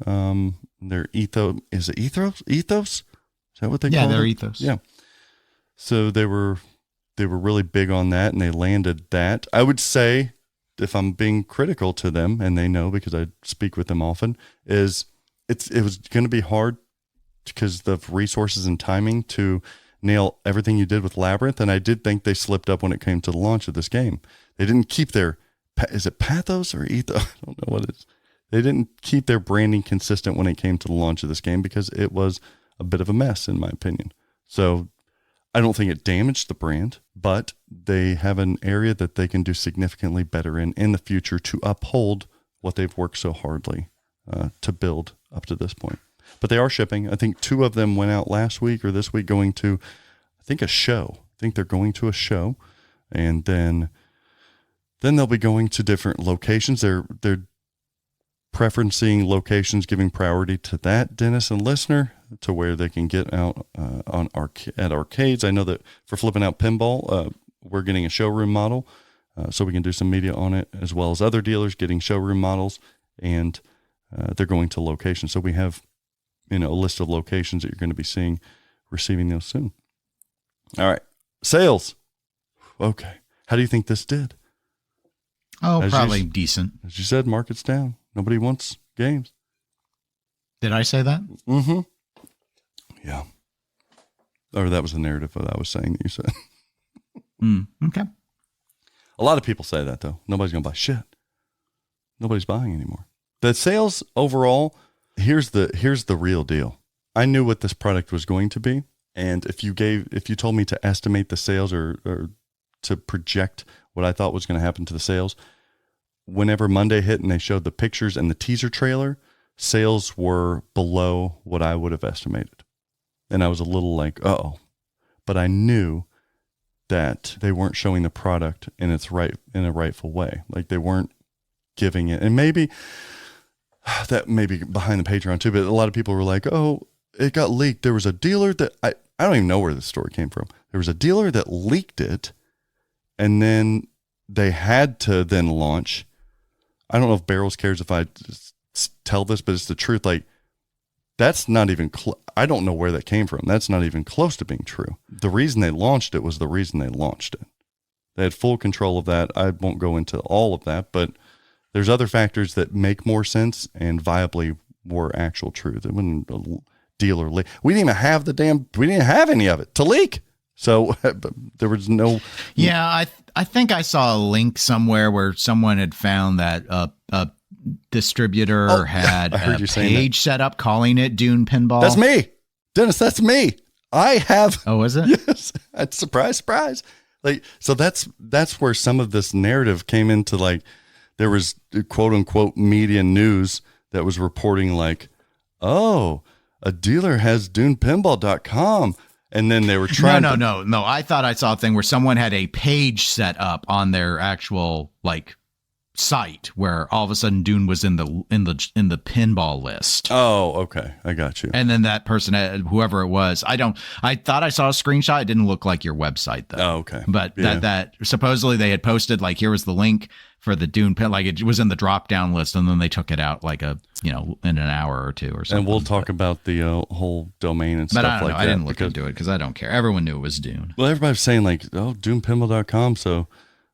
Their ethos, is it ethos? Ethos? Is that what they call it? Yeah, their ethos. Yeah. So they were really big on that, and they landed that. I would say, if I'm being critical to them, and they know because I speak with them often, it was going to be hard because of resources and timing to nail everything you did with Labyrinth. And I did think they slipped up when it came to the launch of this game. They didn't keep their, is it pathos or ethos? I don't know what it is. They didn't keep their branding consistent when it came to the launch of this game because it was a bit of a mess, in my opinion. So I don't think it damaged the brand, but they have an area that they can do significantly better in the future to uphold what they've worked so hardly to build up to this point. But they are shipping. I think 2 of them went out last week or this week going to, I think, a show. I think they're going to a show. And then they'll be going to different locations. They're preferencing locations, giving priority to that, Dennis and listener, to where they can get out at arcades. I know that for Flip N Out Pinball, we're getting a showroom model, so we can do some media on it, as well as other dealers getting showroom models, and they're going to locations. So we have, a list of locations that you're going to be receiving those soon. All right, sales. Okay, how do you think this did? Oh, probably decent. As you said, market's down. Nobody wants games. Did I say that? Mm-hmm. Yeah. Or that was the narrative that I was saying that you said. Okay. A lot of people say that, though. Nobody's going to buy shit. Nobody's buying anymore. The sales overall, here's the real deal. I knew what this product was going to be. And if you told me to estimate the sales or to project what I thought was going to happen to the sales, whenever Monday hit and they showed the pictures and the teaser trailer, sales were below what I would have estimated. And I was a little like, uh-oh. But I knew that they weren't showing the product in a rightful way. Like they weren't giving it. And maybe that may be behind the Patreon too, but a lot of people were like, oh, it got leaked. There was a dealer that I don't even know where this story came from. There was a dealer that leaked it, and then they had to then launch. I don't know if Barrels cares if I tell this, but it's the truth. Like, that's not even, I don't know where that came from. That's not even close to being true. The reason they launched it was the reason they launched it. They had full control of that. I won't go into all of that, but there's other factors that make more sense and viably were actual truth. It wasn't a dealer leak. We didn't have any of it to leak. So there was no. Yeah, I think I saw a link somewhere where someone had found that a distributor had a page set up calling it Dune Pinball. That's me, Dennis. That's me. I have. Oh, is it? Yes. Surprise. Like, so that's where some of this narrative came into. Like, there was quote unquote media news that was reporting like, oh, a dealer has DunePinball.com. And then they were trying. No. I thought I saw a thing where someone had a page set up on their actual like site where all of a sudden Dune was in the pinball list. Oh, okay, I got you. And then that person, whoever it was, I thought I saw a screenshot. It didn't look like your website though. Oh, okay. But that supposedly they had posted like, here was the link for the Dune pin, like it was in the drop down list, and then they took it out like in an hour or two or something. And we'll talk about the whole domain and stuff like that. I didn't look into it because I don't care. Everyone knew it was Dune. Well, everybody's saying like, oh, DunePinball.com. So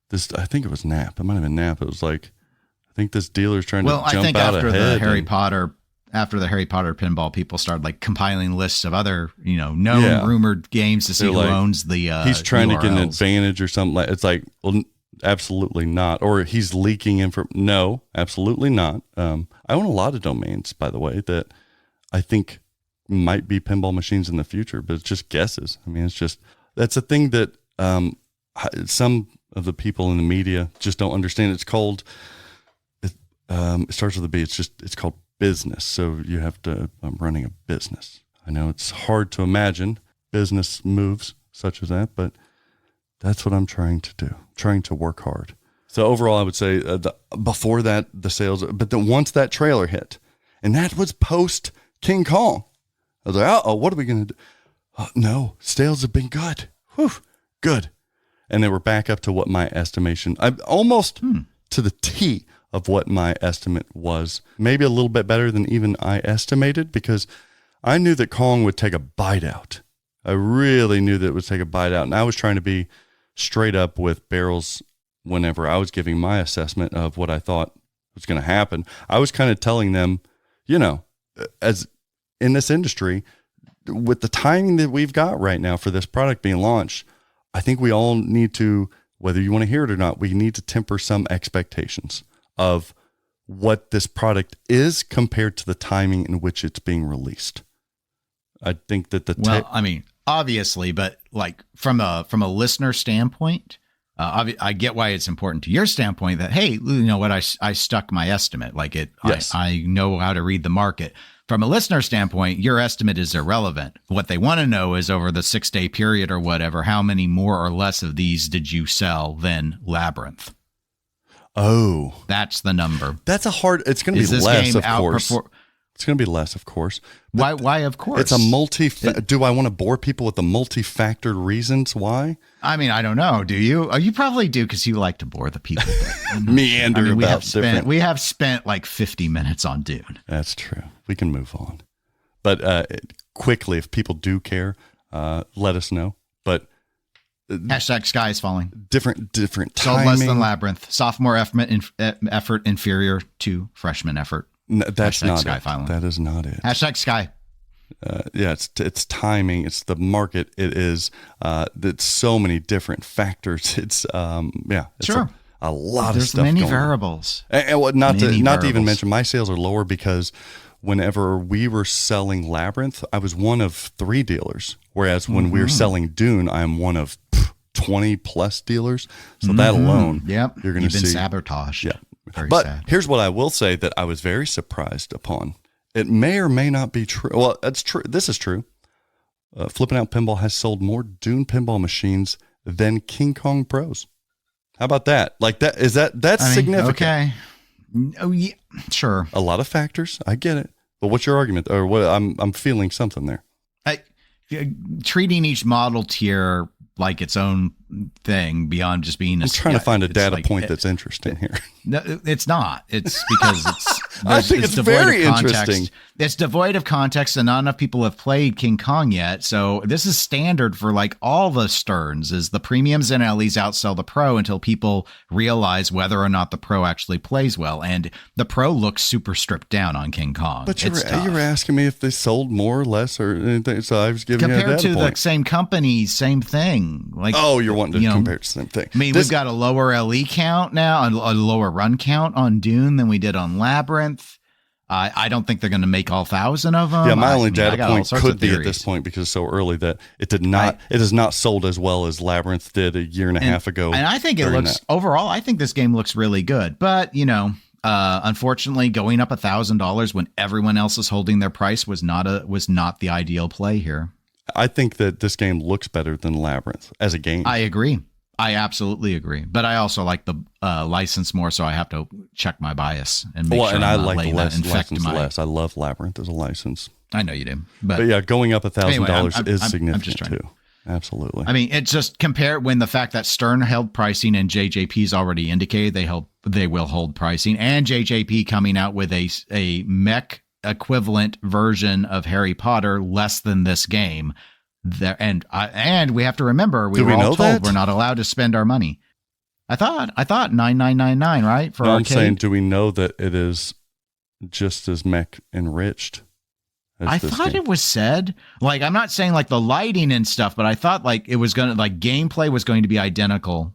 this, I think it was Nap. It might have been Nap. It was like, I think this dealer's trying to jump out ahead. Well, I think after the Harry Potter pinball, people started like compiling lists of other, known rumored games to see who owns the he's trying URLs. to get an advantage or something. Like, it's like, well, absolutely not. Or he's leaking information. No, absolutely not. I own a lot of domains, by the way, that I think might be pinball machines in the future, but it's just guesses. I mean, that's a thing that some of the people in the media just don't understand. It's called, it starts with a B. It's called business. So you have to, I'm running a business. I know it's hard to imagine business moves such as that, but that's what I'm trying to do, trying to work hard. So overall, I would say before that, the sales, but then once that trailer hit, and that was post King Kong, I was like, what are we going to do? No, sales have been good. Whew, good. And they were back up to what my estimation, almost to the T of what my estimate was. Maybe a little bit better than even I estimated, because I knew that Kong would take a bite out. I really knew that it would take a bite out. And I was trying to be straight up with Barrels whenever I was giving my assessment of what I thought was going to happen. I was kind of telling them, as in this industry, with the timing that we've got right now for this product being launched, I think we all need to, whether you want to hear it or not, we need to temper some expectations of what this product is compared to the timing in which it's being released. I think that obviously, but like from a listener standpoint, I get why it's important to your standpoint that, hey, you know what, I stuck my estimate. Like it, yes. I know how to read the market. From a listener standpoint, your estimate is irrelevant. What they want to know is, over the 6-day period or whatever, how many more or less of these did you sell than Labyrinth? Oh, that's the number. That's it's going to be less, of course. It's going to be less, of course. Why, of course? It's a do I want to bore people with the multi-factored reasons why? I mean, I don't know. Do you? Oh, you probably do, because you like to bore the people. Meander we have spent like 50 minutes on Dune. That's true. We can move on. But quickly, if people do care, let us know. But Hashtag sky is falling. Different timing. Sold less than Labyrinth. Sophomore effort inferior to freshman effort. No, that's Hashtag not sky it. filing. That is not it. Hashtag sky. Yeah, it's timing. It's the market. It is. It's so many different factors. It's It's sure. A lot There's of stuff. many going variables. And not to even mention, my sales are lower because whenever we were selling Labyrinth, I was one of 3 dealers. Whereas when we were selling Dune, I'm one of 20 plus dealers. So that alone, you're going to see. You've been sabotaged. Yeah. Very but sad. Here's what I will say that I was very surprised upon. It may or may not be true. Well, it's true. This is true. Flip N Out Pinball has sold more Dune pinball machines than King Kong Pros. How about that? Like that that's significant. Okay. Oh yeah, sure. A lot of factors. I get it. But what's your argument? Or what? I'm feeling something there. Treating each model tier like its own thing beyond just being I'm trying to find a data point that's interesting here. No, it's not. It's because it's I think it's very interesting. It's devoid of context, and not enough people have played King Kong yet. So this is standard for like all the Sterns. Is the premiums and LEs outsell the Pro until people realize whether or not the Pro actually plays well, and the Pro looks super stripped down on King Kong. But you're asking me if they sold more or less or anything. So I was giving you a compared data to point. the same company, same thing. Like you're wanting to compare it to the same thing. I mean, we've got a lower LE count now, a lower run count on Dune than we did on Labyrinth. I don't think they're going to make all 1,000 of them. Yeah, my only data point could be theories. at this point because it's so early that it did not. It is not sold as well as Labyrinth did a year and a half ago. And I think it looks overall. I think this game looks really good. But unfortunately, going up $1,000 when everyone else is holding their price was not the ideal play here. I think that this game looks better than Labyrinth as a game. I agree. I absolutely agree. But I also like the license more, so I have to check my bias and make sure and I I'm not like letting that infect license less. I love Labyrinth as a license. I know you do. But yeah, going up $1,000 is significant I'm just trying too. Absolutely. I mean, it's just compare when the fact that Stern held pricing and JJP's already indicated they will hold pricing, and JJP coming out with a mech equivalent version of Harry Potter less than this game. There and we have to remember we were all told we're not allowed to spend our money. I thought $9,999, right? For arcade. I'm saying, do we know that it is just as mech enriched? I thought it was said. Like, I'm not saying like the lighting and stuff, but I thought like it was gonna gameplay was going to be identical.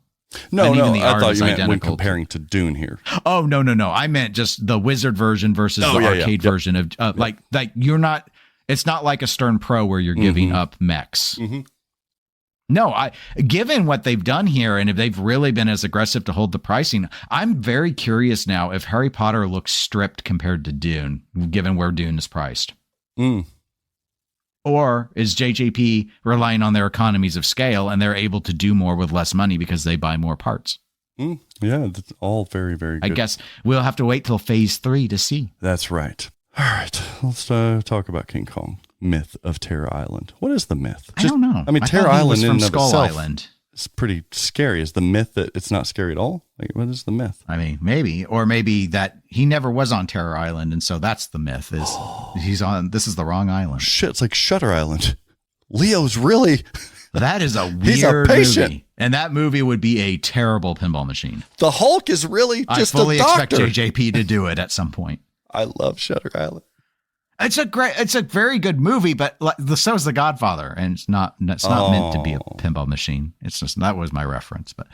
No, even the I art thought is you meant when identical comparing to Dune here. Oh no! I meant just the Wizard version versus the arcade version of like you're not. It's not like a Stern Pro where you're giving up mechs. Mm-hmm. No, given what they've done here, and if they've really been as aggressive to hold the pricing, I'm very curious now if Harry Potter looks stripped compared to Dune, given where Dune is priced. Or is JJP relying on their economies of scale and they're able to do more with less money because they buy more parts? Yeah, that's all very, very good. I guess we'll have to wait till phase 3 to see. That's right. All right, let's talk about King Kong, myth of Terror Island. What is the myth? I don't know. I mean, Terror Island in and of Skull itself Island. Is pretty scary. Is the myth that it's not scary at all? Like, what is the myth? I mean, maybe that he never was on Terror Island, and so that's the myth. Is he's on? This is the wrong island. Shit, it's like Shutter Island. Leo's really. That is a weird He's a patient. movie, and that movie would be a terrible pinball machine. The Hulk is really just a doctor. I fully expect JJP to do it at some point. I love Shutter Island. It's a very good movie, but so is The Godfather, and it's not meant to be a pinball machine. It's just that was my reference. But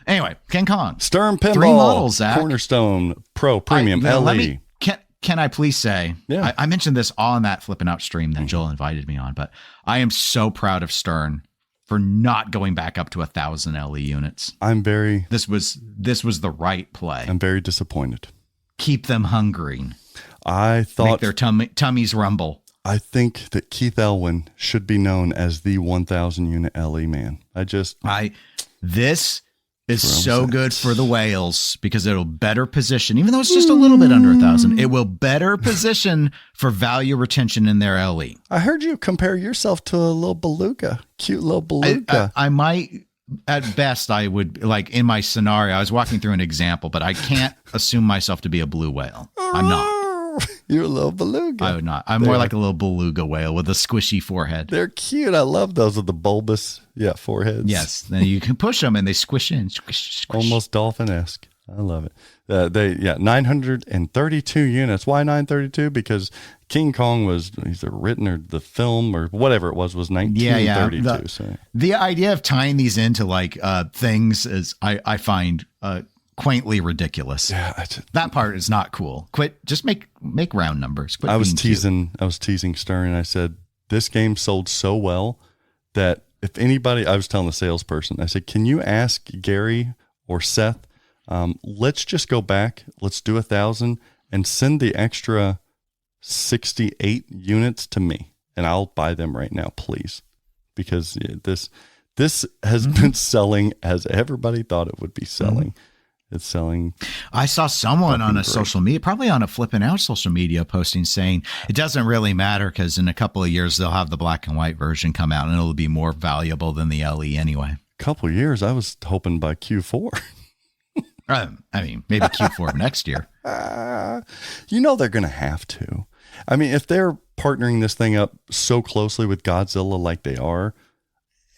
anyway, King Kong, Stern Pinball, 3 models, Zach. Cornerstone, Pro, Premium, LE. Can I please say? Yeah. I mentioned this on that Flip N Out stream that Joel invited me on, but I am so proud of Stern for not going back up to 1,000 LE units. This was the right play. I'm very disappointed. Keep them hungering. I thought make their tummies rumble. I think that Keith Elwin should be known as the 1,000 unit LE man. This is so good for the whales because it'll better position, even though it's just a little bit under 1,000. It will better position for value retention in their LE. I heard you compare yourself to a little beluga, cute little beluga. I might. At best, I would, like in my scenario, I was walking through an example, but I can't assume myself to be a blue whale. I'm not. You're a little beluga. I would not. I'm more like a little beluga whale with a squishy forehead. They're cute. I love those with the bulbous, foreheads. Yes. Then you can push them and they squish in. Squish. Almost dolphin-esque. I love it. 932 units. Why 932? Because King Kong was either written or the film or whatever it was 1932. The idea of tying these into like things is I find quaintly ridiculous. Yeah, that part is not cool. Just make round numbers. I was teasing Stern, and I said this game sold so well that if anybody, I was telling the salesperson, I said, can you ask Gary or Seth? Let's just go back. Let's do 1,000 and send the extra 68 units to me, and I'll buy them right now, please, because this has been selling as everybody thought it would be selling. It's selling. I saw someone on a social media, probably on a Flip N Out social media, posting saying it doesn't really matter because in a couple of years they'll have the black and white version come out and it'll be more valuable than the LE anyway. Couple of years, I was hoping by Q4. I mean, maybe Q4 of next year. They're going to have to. I mean, if they're partnering this thing up so closely with Godzilla like they are,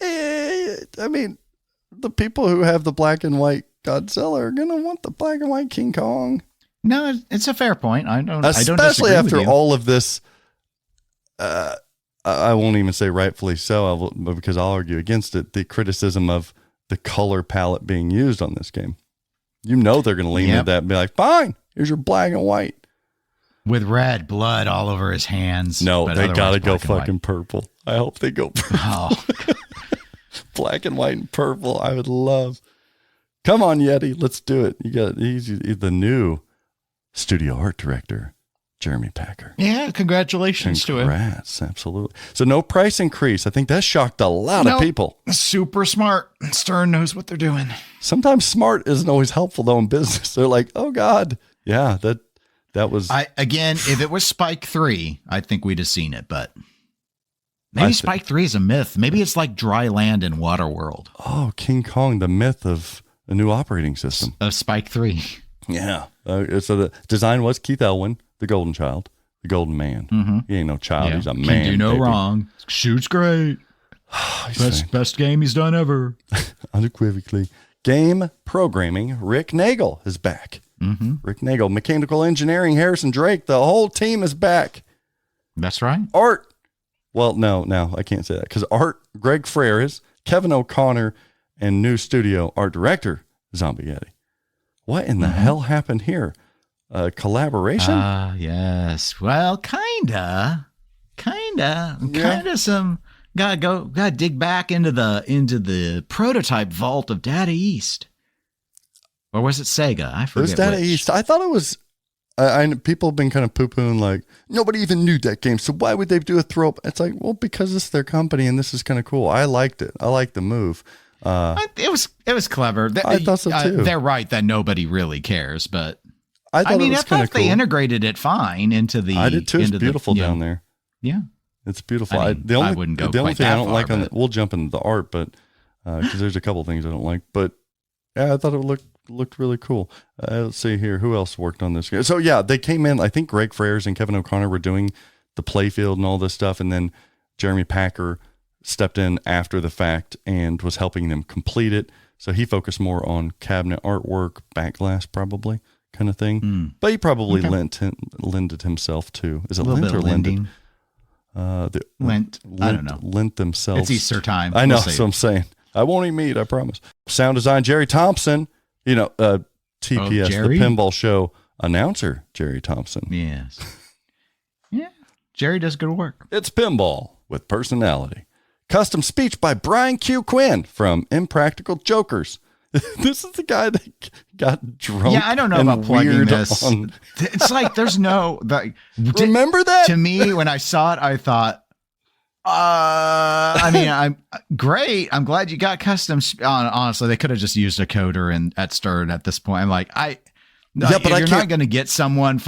I mean, the people who have the black and white Godzilla are going to want the black and white King Kong. No, it's a fair point. Especially after all of this. I won't even say rightfully so, because I'll argue against it. The criticism of the color palette being used on this game. They're going to lean into that and be like, fine, here's your black and white. With red blood all over his hands. No, they got to go fucking purple. I hope they go purple. Oh. Black and white and purple. I would love. Come on, Yeti. Let's do it. He's the new studio art director, Jeremy Packer. Yeah, congratulations to him. Congrats, absolutely. So no price increase. I think that shocked a lot of people. Super smart. Stern knows what they're doing. Sometimes smart isn't always helpful though in business. They're like, oh God, yeah, that was. If it was Spike 3, I think we'd have seen it, but maybe Spike 3 is a myth. Maybe it's like Dry Land in Waterworld. Oh, King Kong, the myth of a new operating system of Spike 3. Yeah. So the design was Keith Elwin, the golden child, the golden man. Mm-hmm. He ain't no child. He's a man. Can do no wrong. Shoots great. Best game he's done ever. Unequivocally. Game programming. Rick Nagel is back. Mm-hmm. Rick Nagel. Mechanical engineering. Harrison Drake. The whole team is back. That's right. Art. Well, no, I can't say that because art. Greg Frères, Kevin O'Connor, and new studio art director Zombie Yeti. What in the hell happened here? Collaboration? Yes. Well, kinda some. Gotta dig back into the prototype vault of Data East, or was it Sega? I forget. It was Data East. I thought it was. People have been kind of poo-pooing like nobody even knew that game, so why would they do a throw up? It's like, well, because it's their company and this is kind of cool. I liked it. I liked the move. It was clever. I thought so too. They're right that nobody really cares, but I thought they integrated it fine into the. I did too. It's beautiful down there. Yeah, it's beautiful. I wouldn't go. The only quite thing that I don't far, like we'll jump into the art, but because there's a couple things I don't like, but yeah, I thought it looked really cool. Let's see here, who else worked on this? So yeah, they came in. I think Greg Frères and Kevin O'Connor were doing the playfield and all this stuff, and then Jeremy Packer stepped in after the fact and was helping them complete it. So he focused more on cabinet artwork, backglass probably kind of thing. But he probably lended himself to. Is it lent or lended? Lent. I don't know. Lent themselves. It's Easter time. I know. So I'm saying. I won't even eat, I promise. Sound design, Jerry Thompson. TPS, the pinball show announcer, Jerry Thompson. Yes. Yeah. Jerry does good work. It's pinball with personality. Custom speech by Brian Q. Quinn from Impractical Jokers. This is the guy that got drunk. Yeah, I don't know about plugging this. It's like there's no. Remember that? To me, when I saw it, I thought, I mean, I'm great. I'm glad you got custom. Honestly, they could have just used a coder at Stern at this point. I'm like, but you're not going to get someone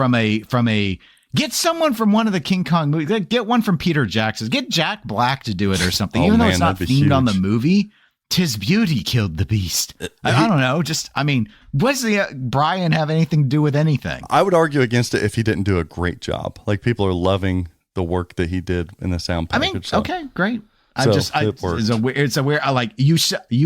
get someone from one of the King Kong movies. Get one from Peter Jackson. Get Jack Black to do it or something. Even though it's not themed on the movie, 'tis beauty killed the beast. I don't know. Just, I mean, was the Brian have anything to do with anything? I would argue against it if he didn't do a great job. Like, people are loving the work that he did in the sound package. I mean, okay, great. It it's a weird, I like you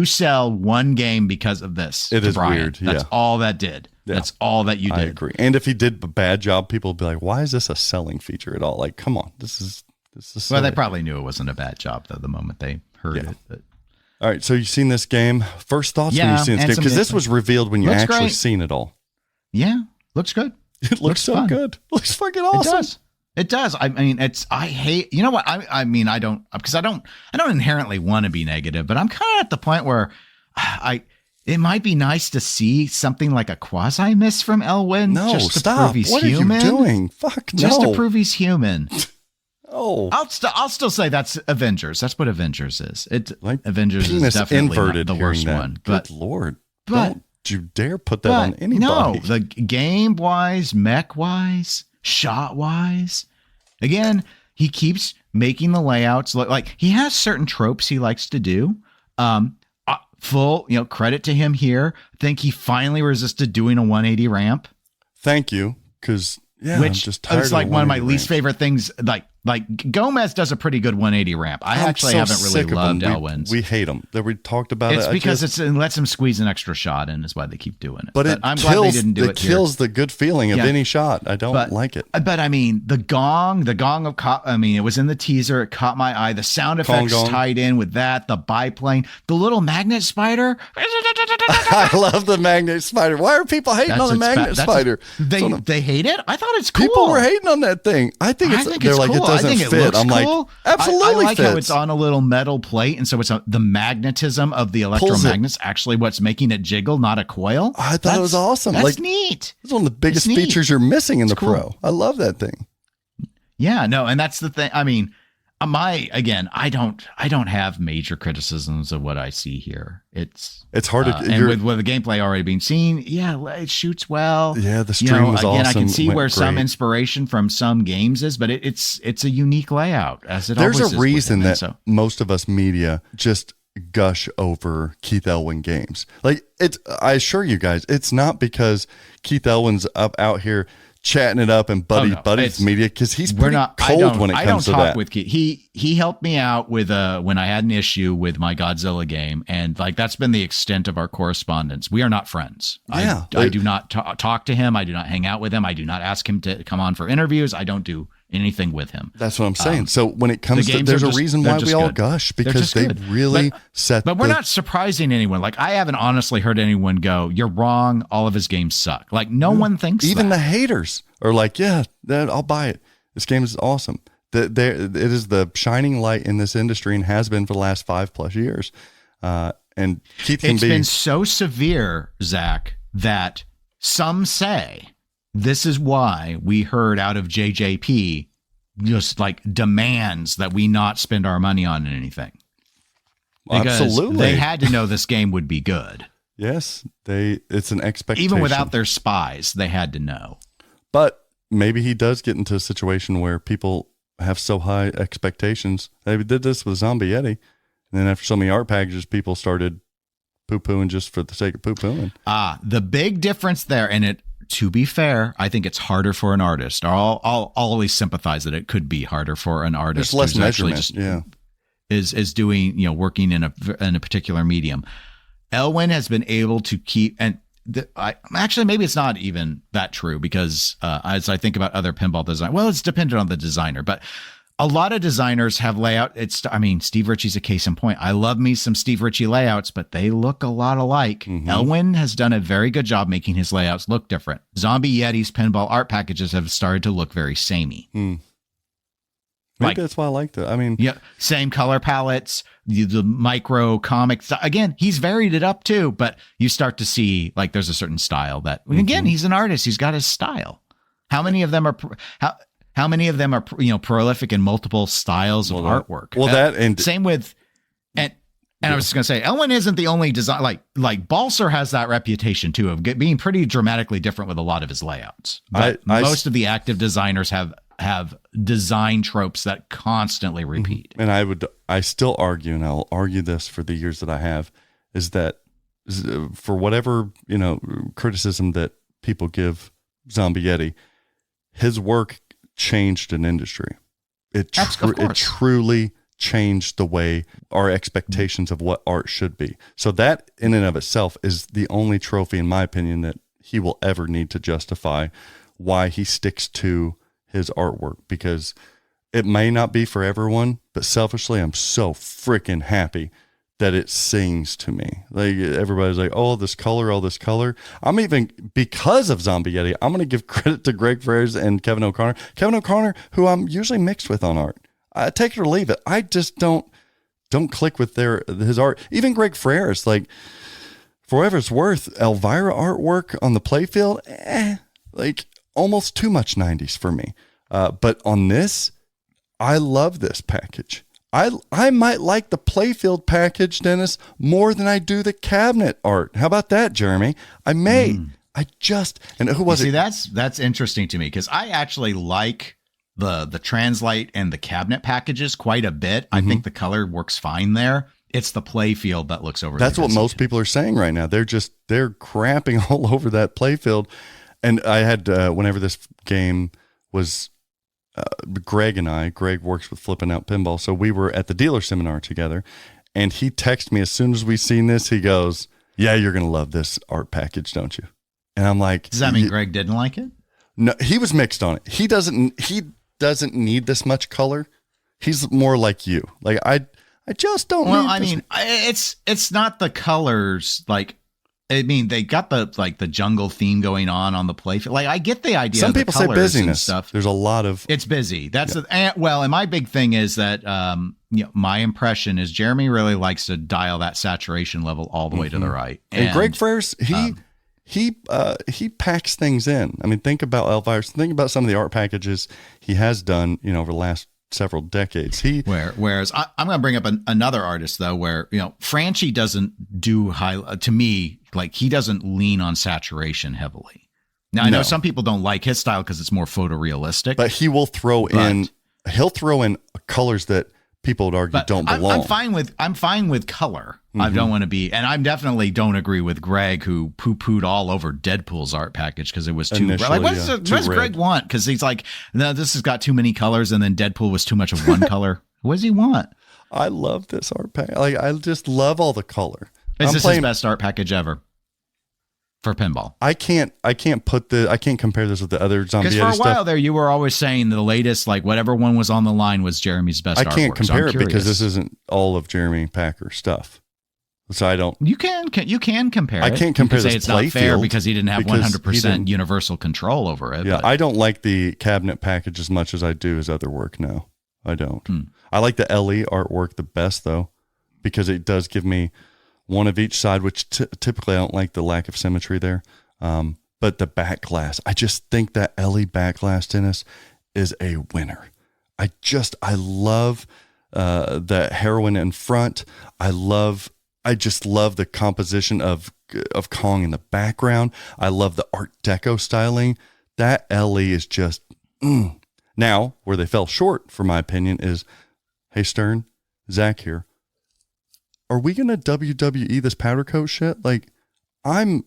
sell one game because of this. It is Brian. weird. That's all that did. Yeah. That's all that you did. I agree. And if he did a bad job, people would be like, why is this a selling feature at all? Like, come on, this is silly. Well, they probably knew it wasn't a bad job though, the moment they heard it. But. All right, so you've seen this game. First thoughts when you've seen this game? Because this was revealed when you actually seen it all. Yeah, looks good. It looks so fun. Good. Looks fucking awesome. It does. I mean, I hate, you know what? I mean, I don't inherently want to be negative, but I'm kind of at the point where it might be nice to see something like a quasi miss from Elwin. No, just to stop. Prove he's what human. Are you doing? Fuck no. Just to prove he's human. Oh, I'll still say that's Avengers. That's what Avengers is. Like Avengers is definitely not the worst one. But good Lord, don't you dare put that on anybody. No, the game wise, mech wise, shot wise. Again, he keeps making the layouts look like he has certain tropes he likes to do. Full, credit to him here. I think he finally resisted doing a 180 ramp. Thank you, because which I'm just tired it's like one of my ramps. least favorite things. Like Gomez does a pretty good 180 ramp. I actually haven't really loved Elwin's. We hate him. We talked about it's because it lets him squeeze an extra shot in, is why they keep doing it. But I'm glad they didn't do it. It kills the good feeling of any shot. I don't like it. But I mean, the gong of it was in the teaser. It caught my eye. The sound effects tied in with that. The biplane, the little magnet spider. I love the magnet spider. Why are people hating on the magnet spider? They hate it. I thought it's cool. People were hating on that thing. I think they're cool. like, it doesn't fit. I'm like, absolutely I like fits. how it's on a little metal plate, and so it's the magnetism of the electromagnets actually what's making it jiggle, not a coil. I thought it was awesome. That's neat. It's one of the biggest features you're missing in the Pro. I love that thing. Yeah, no, and that's the thing. I mean, I don't have major criticisms of what I see here. It's hard to and with the gameplay already being seen, it shoots well. Yeah, the stream was awesome. I can see where some inspiration from some games is, but it's a unique layout as it always is. There's a reason that most of us media just gush over Keith Elwin games. Like I assure you guys, it's not because Keith Elwin's out here chatting it up and buddies media, because he's pretty cold when it comes to that. I don't talk with Keith. He helped me out with when I had an issue with my Godzilla game, and like that's been the extent of our correspondence. We are not friends. Yeah, I do not talk to him. I do not hang out with him. I do not ask him to come on for interviews. I don't do anything with him. That's what I'm saying. So when it comes to, there's a reason why we all gush, because they really set. But we're not surprising anyone. Like I haven't honestly heard anyone go, "You're wrong. All of his games suck." Like no one thinks. Even the haters are like, "Yeah, I'll buy it. This game is awesome." It is the shining light in this industry and has been for the last 5+ years. And Keith it's been so severe, Zach, that some say this is why we heard out of JJP just like demands that we not spend our money on anything. Because absolutely, they had to know this game would be good. Yes, it's an expectation. Even without their spies, they had to know. But maybe he does get into a situation where people have so high expectations. They did this with Zombie Yeti, and then after so many art packages, people started poo-pooing just for the sake of poo-pooing. The big difference there, and to be fair, I think it's harder for an artist. I'll always sympathize that it could be harder for an artist. There's less measurement, is doing, working in a particular medium. Elwin has been able to keep, and actually maybe it's not even that true, because as I think about other pinball design, well, it's dependent on the designer, but a lot of designers have layout. Steve Ritchie's a case in point. I love me some Steve Ritchie layouts, but they look a lot alike. Mm-hmm. Elwin has done a very good job making his layouts look different. Zombie Yeti's pinball art packages have started to look very samey. Maybe that's why I liked it. Yeah, same color palettes, the micro comics. Again, he's varied it up too, but you start to see like there's a certain style that, again, he's an artist. He's got his style. How many of them are prolific in multiple styles of artwork? Well, that and same with, and I was just gonna say, Elwin isn't the only design. Like Balser has that reputation too of being pretty dramatically different with a lot of his layouts. But most of the active designers have have design tropes that constantly repeat. And I still argue, and I'll argue this for the years that I have, is that for whatever, criticism that people give Zombie Yeti, his work changed an industry. It truly changed the way our expectations of what art should be. So that in and of itself is the only trophy, in my opinion, that he will ever need to justify why he sticks to his artwork, because it may not be for everyone, but selfishly, I'm so freaking happy that it sings to me. Like, everybody's like, oh, this color. I'm even, because of Zombie Yeti, I'm going to give credit to Greg Ferris and Kevin O'Connor. Kevin O'Connor, who I'm usually mixed with on art. I take it or leave it. I just don't click with his art. Even Greg Ferris, like, for whatever it's worth, Elvira artwork on the playfield, like almost too much 90s for me. But on this, I love this package. I might like the playfield package, Dennis, more than I do the cabinet art. How about that, Jeremy? I may. And who was it? See, that's interesting to me, because I actually like the translate and the cabinet packages quite a bit. I think the color works fine there. It's the playfield that looks over. That's what most people are saying right now. They're crapping all over that playfield. And I had, whenever this game was, Greg works with Flip N Out Pinball. So we were at the dealer seminar together, and he texted me as soon as we seen this. He goes, yeah, you're going to love this art package, don't you? And I'm like, does that mean Greg didn't like it? No, he was mixed on it. He doesn't need this much color. He's more like you. Like, I just don't. Well, I mean, it's not the colors. Like, I mean, they got the jungle theme going on the play. Like, I get the idea. Some people say busyness. Stuff. There's a lot of. It's busy. That's and my big thing is that my impression is Jeremy really likes to dial that saturation level all the way to the right. And Greg Ferris, he packs things in. I mean, think about Elvira. Think about some of the art packages he has done, over the last several decades. Whereas I'm going to bring up another artist, though, where, Franchi doesn't do to me, like, he doesn't lean on saturation heavily. Now, I know some people don't like his style because it's more photorealistic, but he will throw in colors that people would argue don't belong. I'm fine with color. I don't want to be, and I definitely don't agree with Greg, who poo-pooed all over Deadpool's art package because it was too red. Like, what does Greg want? Because he's like, no, this has got too many colors, and then Deadpool was too much of one color. What does he want? I love this art package. Like, I just love all the color. Is this his best art package ever for pinball? I can't compare this with the other Zombie Yeti stuff. Because for a while there, you were always saying the latest, like, whatever one was on the line was Jeremy's best artwork. I can't compare it because this isn't all of Jeremy Packer's stuff. So I don't. You can compare it. I can't compare this. It's not fair because he didn't have 100% universal control over it. Yeah, I don't like the cabinet package as much as I do his other work. No, I don't. I like the LE artwork the best, though, because it does give me one of each side, which typically I don't like the lack of symmetry there. But the back glass, I just think that LE back glass, Dennis, is a winner. I love the heroine in front. I just love the composition of Kong in the background. I love the Art Deco styling. That LE is just, Now, where they fell short, for my opinion, is, hey, Stern, Zach here. Are we going to WWE this powder coat shit? Like, I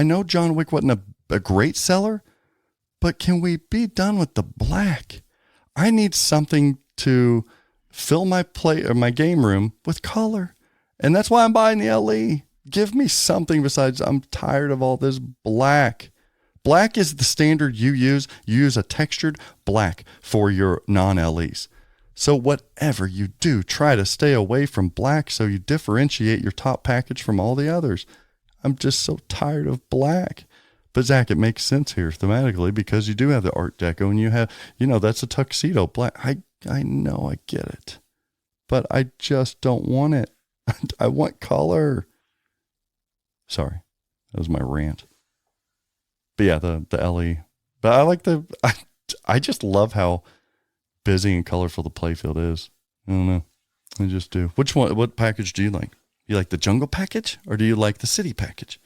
know John Wick wasn't a great seller, but can we be done with the black? I need something to fill my game room with color. And that's why I'm buying the LE. Give me something besides, I'm tired of all this black. Black is the standard you use. You use a textured black for your non-LEs. So whatever you do, try to stay away from black so you differentiate your top package from all the others. I'm just so tired of black. But Zach, it makes sense here thematically because you do have the Art Deco and you have, that's a tuxedo black. I know, I get it. But I just don't want it. I want color. Sorry, that was my rant. But yeah, the LE. But I like I just love how busy and colorful the playfield is. I don't know. I just do. What package do you like? You like the jungle package or do you like the city package?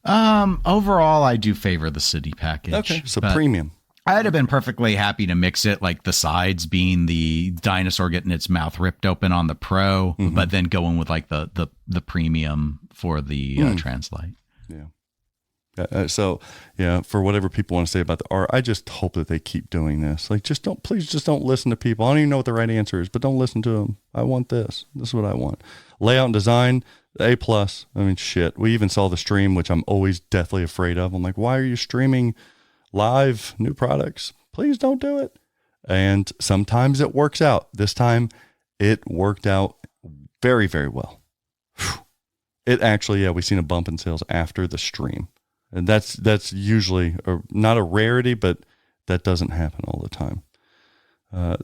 Overall, I do favor the city package. Okay, so premium. I'd have been perfectly happy to mix it, like the sides being the dinosaur getting its mouth ripped open on the Pro, but then going with like the premium for the Translite. Yeah. So yeah, for whatever people want to say about the art, I just hope that they keep doing this. Like, please just don't listen to people. I don't even know what the right answer is, but don't listen to them. I want this. This is what I want. Layout and design, A+. I mean, shit. We even saw the stream, which I'm always deathly afraid of. I'm like, why are you streaming live new products? Please don't do it. And sometimes it works out. This time it worked out very, very well. It actually, we've seen a bump in sales after the stream. And that's usually not a rarity, but that doesn't happen all the time.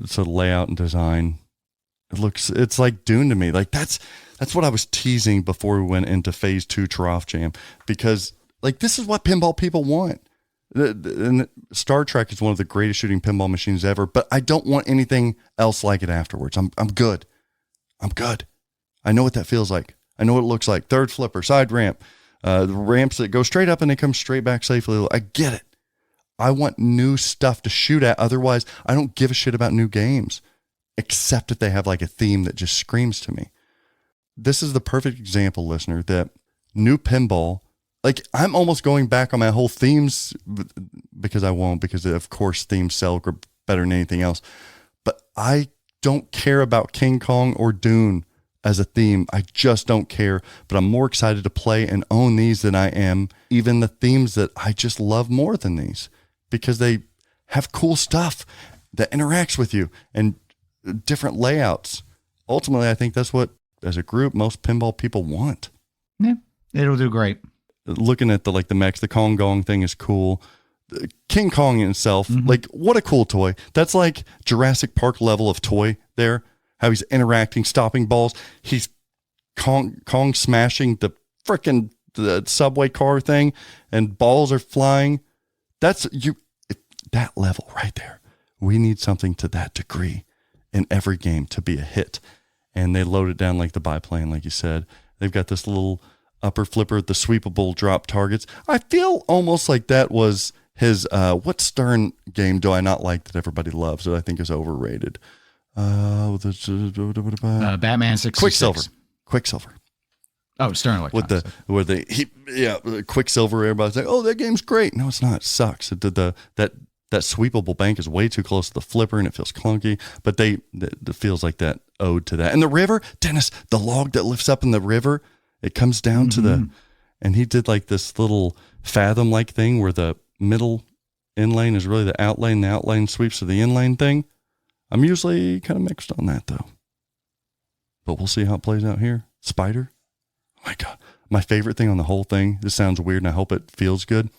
So layout and design, it's like Dune to me. Like that's what I was teasing before we went into phase 2 Trough Jam, because like, this is what pinball people want. And Star Trek is one of the greatest shooting pinball machines ever, but I don't want anything else like it afterwards. I'm good. I know what that feels like. I know what it looks like. Third flipper, side ramp, the ramps that go straight up and they come straight back safely. I get it. I want new stuff to shoot at. Otherwise, I don't give a shit about new games, except if they have like a theme that just screams to me. This is the perfect example, listener, that new pinball, like, I'm almost going back on my whole themes, because I won't, because of course themes sell better than anything else. But I don't care about King Kong or Dune as a theme. I just don't care. But I'm more excited to play and own these than I am even the themes that I just love more than these, because they have cool stuff that interacts with you and different layouts. Ultimately, I think that's what, as a group, most pinball people want. Yeah, it'll do great. Looking at the mechs, the Kong Gong thing is cool. King Kong itself, like, what a cool toy. That's like Jurassic Park level of toy there. How he's interacting, stopping balls. He's Kong smashing the frickin' the subway car thing, and balls are flying. That's that level right there. We need something to that degree in every game to be a hit. And they load it down like the biplane, like you said. They've got this little upper flipper, the sweepable drop targets. I feel almost like that was his, what Stern game do I not like that everybody loves that I think is overrated? Batman 66. Quicksilver. Oh, Stern Electronics. Quicksilver, everybody's like, oh, that game's great. No, it's not. It sucks. That sweepable bank is way too close to the flipper and it feels clunky, but it feels like that ode to that. And the river, Dennis, the log that lifts up in the river, it comes down to and he did like this little fathom like thing where the middle in lane is really the out lane sweeps to the in lane thing. I'm usually kind of mixed on that though, but we'll see how it plays out here. Spider. Oh my God. My favorite thing on the whole thing, this sounds weird and I hope it feels good.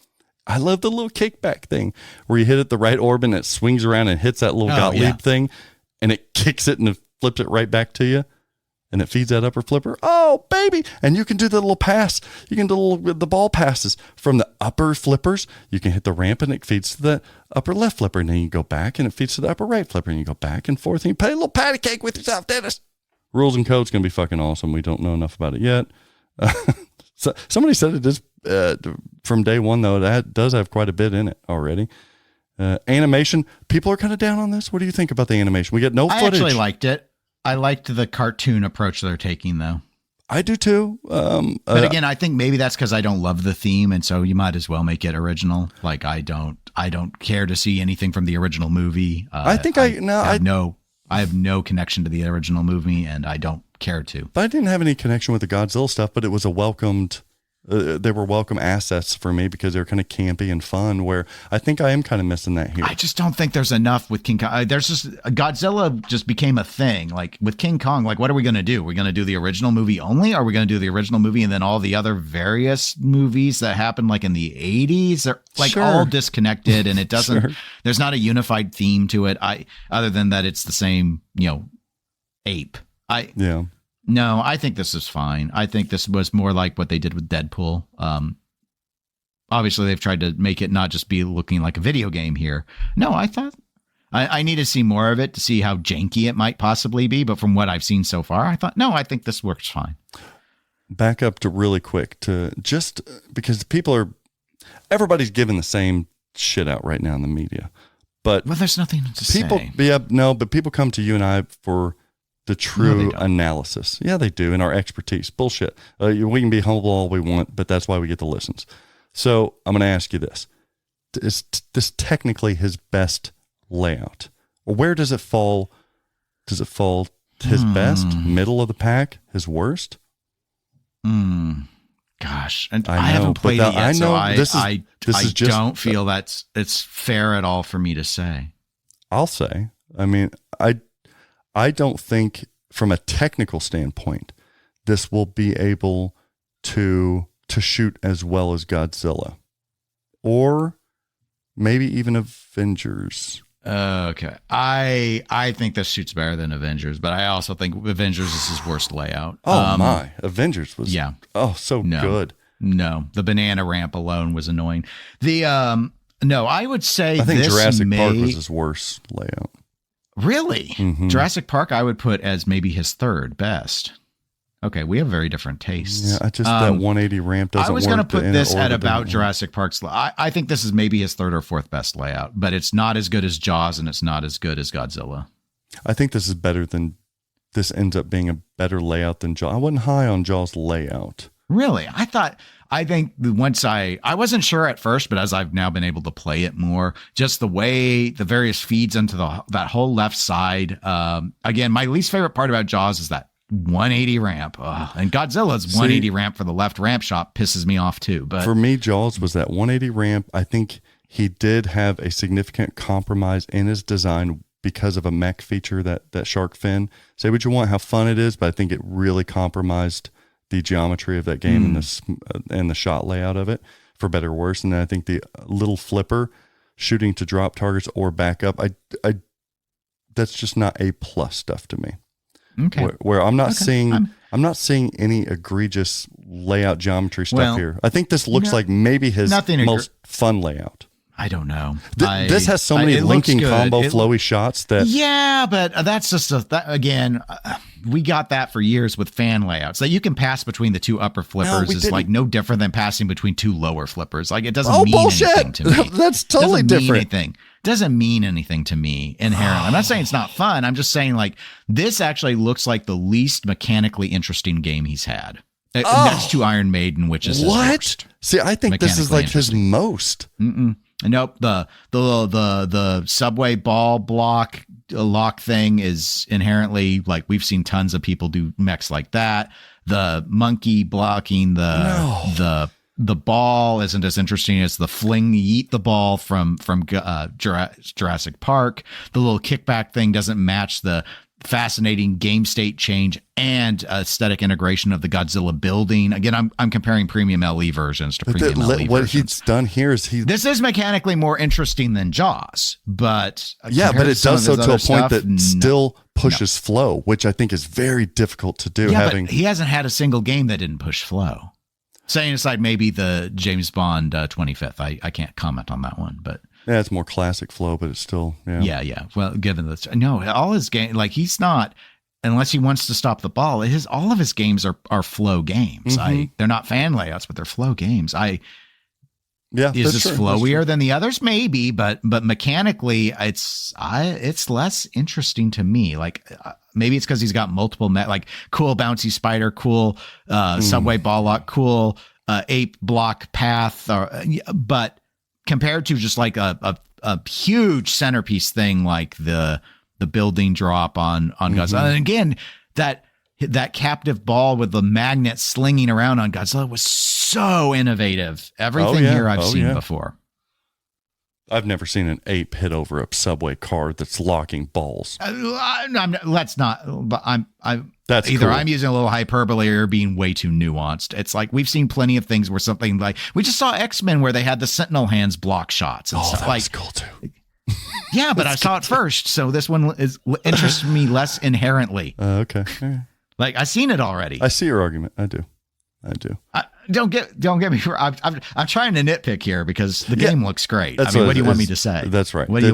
I love the little kickback thing where you hit it the right orbit and it swings around and hits that little Gottlieb thing and it kicks it and it flips it right back to you. And it feeds that upper flipper. Oh, baby. And you can do the little pass. You can do the ball passes from the upper flippers. You can hit the ramp and it feeds to the upper left flipper. And then you go back and it feeds to the upper right flipper. And you go back and forth and you play a little patty cake with yourself, Dennis. Rules and code's going to be fucking awesome. We don't know enough about it yet. So somebody said it is from day one, though. That does have quite a bit in it already. Animation. People are kind of down on this. What do you think about the animation? We get no footage. I actually liked it. I liked the cartoon approach they're taking, though. I do too. But again, I think maybe that's because I don't love the theme, and so you might as well make it original. Like I don't care to see anything from the original movie. I have no connection to the original movie, and I don't care to. But I didn't have any connection with the Godzilla stuff, but it was a welcomed. They were welcome assets for me because they were kind of campy and fun, where I think I am kind of missing that here. I just don't think there's enough with King Kong. There's just Godzilla just became a thing. Like with King Kong, like what are we going to do? We're going to do the original movie only? Are we going to do the original movie and then all the other various movies that happened like in the 80s? They're like all disconnected and it doesn't, there's not a unified theme to it. Other than that, it's the same, ape. No, I think this is fine. I think this was more like what they did with Deadpool. Obviously, they've tried to make it not just be looking like a video game here. No, I thought I need to see more of it to see how janky it might possibly be. But from what I've seen so far, I think this works fine. Back up to really quick to just because everybody's giving the same shit out right now in the media. But there's nothing to people, say. But people come to you and I for the true analysis. Yeah, they do, and our expertise. Bullshit. We can be humble all we want, but that's why we get the listens. So I'm going to ask you this. Is this technically his best layout? Or where does it fall? Does it fall to his best, middle of the pack, his worst? Gosh, and I haven't played it yet, so I don't feel that's it's fair at all for me to say. I'll say, I mean, I don't think from a technical standpoint, this will be able to shoot as well as Godzilla, or maybe even Avengers. Okay, I think this shoots better than Avengers, but I also think Avengers is his worst layout. Oh Avengers was good. No, the banana ramp alone was annoying. No, I would say I think Jurassic Park was his worst layout. Really? Mm-hmm. Jurassic Park I would put as maybe his third best. Okay, we have very different tastes. Yeah, that 180 ramp doesn't work. I was going to put this at about Jurassic Park's. I think this is maybe his third or fourth best layout, but it's not as good as Jaws and it's not as good as Godzilla. I think this is better than. This ends up being a better layout than Jaws. I wasn't high on Jaws' layout. Really? I think once I wasn't sure at first, but as I've now been able to play it more, just the way the various feeds into that whole left side. Again, my least favorite part about Jaws is that 180 ramp, and Godzilla's 180 ramp for the left ramp shot pisses me off too. But for me, Jaws was that 180 ramp. I think he did have a significant compromise in his design because of a mech feature, that shark fin. Say what you want, how fun it is, but I think it really compromised the geometry of that game and the shot layout of it, for better or worse. And then I think the little flipper shooting to drop targets or back up, I that's just not A+ stuff to me. Okay. Where I'm not seeing any egregious layout geometry stuff here. I think this looks like maybe his most fun layout. I don't know. This has so many linking combo flowy shots that. Yeah, but that's just again, we got that for years with fan layouts that you can pass between the two upper flippers is like no different than passing between two lower flippers. Like it doesn't mean anything to me. That's totally different. Doesn't mean anything to me inherently. I'm not saying it's not fun. I'm just saying like this actually looks like the least mechanically interesting game he's had. Next to Iron Maiden, which is his worst. See, I think this is like his most. Nope. The subway ball block lock thing is inherently like we've seen tons of people do mechs like that. The monkey blocking the ball isn't as interesting as the fling yeet the ball from Jurassic Park. The little kickback thing doesn't match the fascinating game state change and aesthetic integration of the Godzilla building. Again, I'm comparing premium LE versions to premium LE versions. What he's done here is this is mechanically more interesting than Jaws, but but it does so to a point that still pushes flow, which I think is very difficult to do. Yeah, but he hasn't had a single game that didn't push flow. Setting aside maybe the James Bond 25th, I can't comment on that one, but. Yeah, it's more classic flow, but it's still, Yeah. Well, given all his game, like he's not, unless he wants to stop the ball, all of his games are flow games. Mm-hmm. They're not fan layouts, but they're flow games. Is this true. flowier than the others? Maybe, but mechanically, it's less interesting to me. Like maybe it's because he's got multiple like cool bouncy spider, cool subway ball lock, cool ape block path, but. Compared to just like a huge centerpiece thing like the building drop on Godzilla. And again, that captive ball with the magnet slinging around on Godzilla was so innovative. Everything here I've seen before. I've never seen an ape hit over a subway car that's locking balls. That's either cool. I'm using a little hyperbole or being way too nuanced. It's like we've seen plenty of things where something like we just saw X-Men where they had the Sentinel hands block shots and stuff. That was cool too. Yeah, but I saw it first, so this one interests me less inherently. Okay. Right. Like I've seen it already. I see your argument. I do. Don't get me wrong. I'm trying to nitpick here because the game looks great. I mean, what do you want me to say? That's right. What do you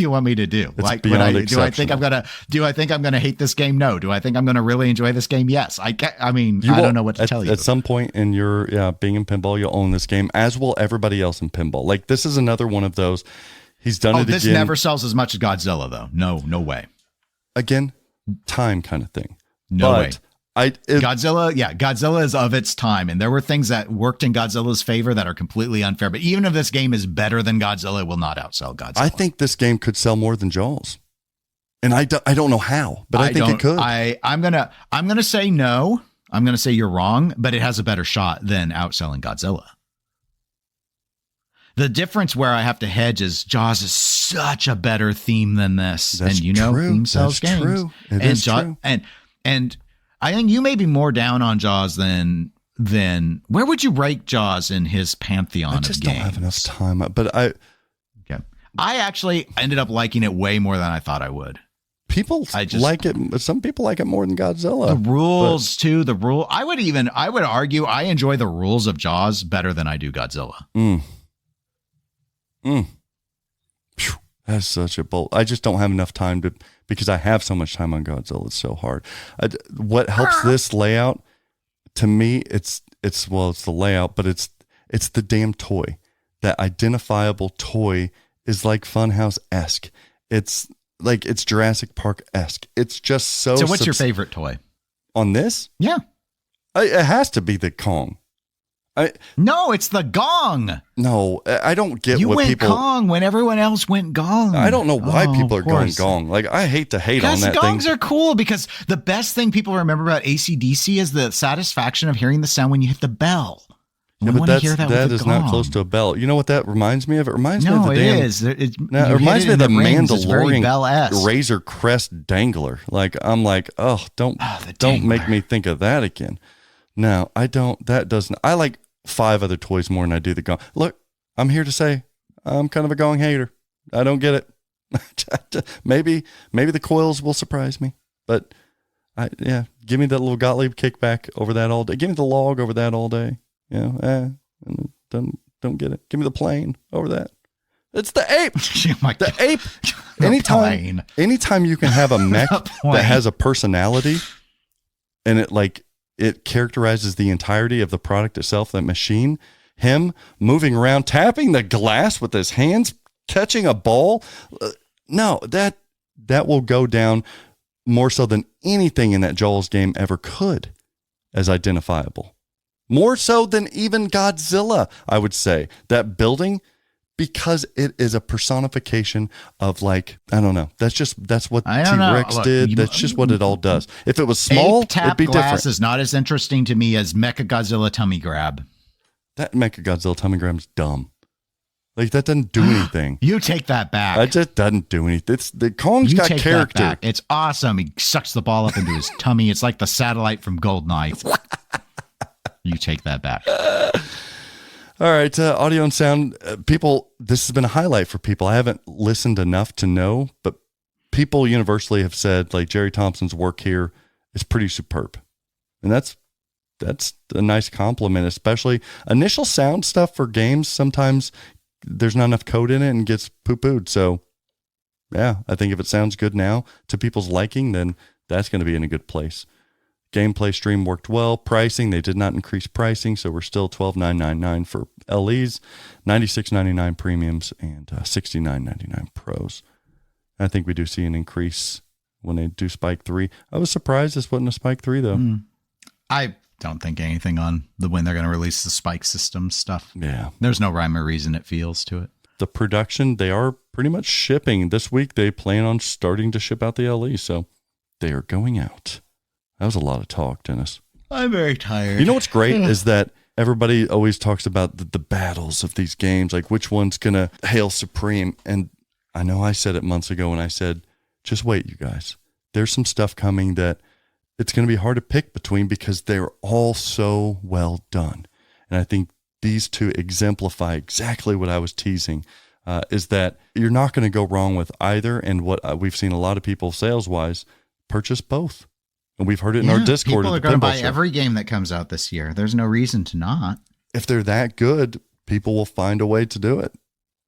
want me to do? Like, do I think I'm gonna hate this game? No. Do I think I'm gonna really enjoy this game? Yes. I don't know what to tell you. At some point in your being in pinball, you'll own this game, as will everybody else in pinball. Like this is another one of those. He's done it again. This never sells as much as Godzilla, though. No way. Again, time kind of thing. No way. Godzilla is of its time, and there were things that worked in Godzilla's favor that are completely unfair. But even if this game is better than Godzilla, it will not outsell Godzilla. I think this game could sell more than Jaws, and I don't know how, but I think it could. I'm gonna say no. I'm gonna say you're wrong, but it has a better shot than outselling Godzilla. The difference where I have to hedge is Jaws is such a better theme than this, That's and true. theme sells That's games. True. It is true. And I think you may be more down on Jaws than where would you rank Jaws in his pantheon of games? I just don't have enough time, but I actually ended up liking it way more than I thought I would. People like it. Some people like it more than Godzilla. The rules too. I would argue I enjoy the rules of Jaws better than I do Godzilla. That's such a bold. I just don't have enough time because I have so much time on Godzilla. It's so hard. What helps this layout to me? It's the layout, but it's the damn toy. That identifiable toy is like Funhouse-esque. It's like it's Jurassic Park-esque. It's just so. So, what's your favorite toy on this? Yeah, it has to be the Kong. No, it's the Gong. No, I don't get you what went people. Gong when everyone else went Gong. I don't know why people are going Gong. Like, I hate to hate on that thing. Gongs are cool because the best thing people remember about AC/DC is the satisfaction of hearing the sound when you hit the bell. Yeah, but that is not close to a bell. You know what that reminds me of? It reminds me of the damn. It reminds me of the Mandalorian Razor Crest Dangler. Like, I'm like, don't make me think of that again. No, I don't. That doesn't. I like 5 other toys more than I do the Gong. Look, I'm here to say I'm kind of a Gong hater. I don't get it. maybe the coils will surprise me, but give me that little Gottlieb kickback over that all day. Give me the log over that all day. Don't get it. Give me the plane over that. It's the ape. The ape. Anytime you can have a mech that has a personality, and it characterizes the entirety of the product itself, that machine, him moving around, tapping the glass with his hands, catching a ball. No, that will go down more so than anything in that Jaws game ever could as identifiable. More so than even Godzilla, I would say. That building, because it is a personification of, like, I don't know. That's what T-Rex did. That's just what it all does. If it was small, it'd be different. Glass is not as interesting to me as Mechagodzilla Tummy Grab. That Mechagodzilla Tummy Grab's dumb. Like, that doesn't do anything. You take that back. It just doesn't do anything. The Kong's got character. It's awesome. He sucks the ball up into his tummy. It's like the satellite from Goldeneye. You take that back. All right, audio and sound. People, this has been a highlight for people. I haven't listened enough to know, but people universally have said, like, Jerry Thompson's work here is pretty superb. And that's a nice compliment, especially initial sound stuff for games. Sometimes there's not enough code in it and gets poo-pooed. So, yeah, I think if it sounds good now to people's liking, then that's going to be in a good place. Gameplay stream worked well. Pricing, they did not increase pricing, so we're still $12,999 for LEs, $96.99 premiums, and $69.99 pros. I think we do see an increase when they do Spike 3. I was surprised this wasn't a Spike 3, though. I don't think anything on when they're going to release the Spike system stuff. Yeah. There's no rhyme or reason it feels to it. The production, they are pretty much shipping. This week, they plan on starting to ship out the LE, so they are going out. That was a lot of talk, Dennis. I'm very tired. You know what's great is that everybody always talks about the battles of these games, like which one's going to hail supreme. And I know I said it months ago when I said, just wait, you guys. There's some stuff coming that it's going to be hard to pick between because they're all so well done. And I think these two exemplify exactly what I was teasing, is that you're not going to go wrong with either. And what we've seen a lot of people sales-wise purchase both. And we've heard it in our Discord. People are going to buy every game that comes out this year. There's no reason to not. If they're that good, people will find a way to do it.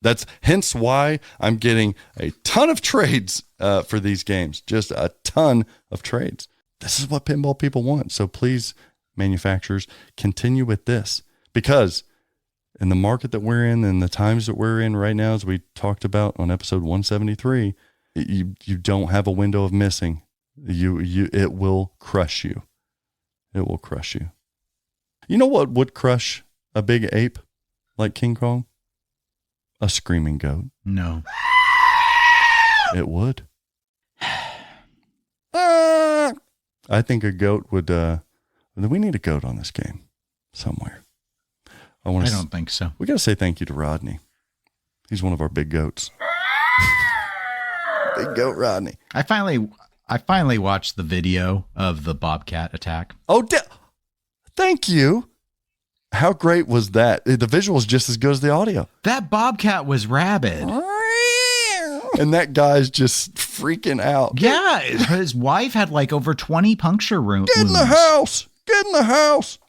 That's hence why I'm getting a ton of trades for these games. Just a ton of trades. This is what pinball people want. So please, manufacturers, continue with this. Because in the market that we're in and the times that we're in right now, as we talked about on episode 173, you don't have a window of missing. It will crush you. It will crush you. You know what would crush a big ape like King Kong? A screaming goat. No. It would. I think a goat would, we need a goat on this game somewhere. I don't think so. We got to say thank you to Rodney. He's one of our big goats. Big goat Rodney. I finally watched the video of the bobcat attack. Oh, thank you. How great was that? The visual is just as good as the audio. That bobcat was rabid. And that guy's just freaking out. Yeah, his wife had like over 20 puncture wounds. Get in the house. Get in the house.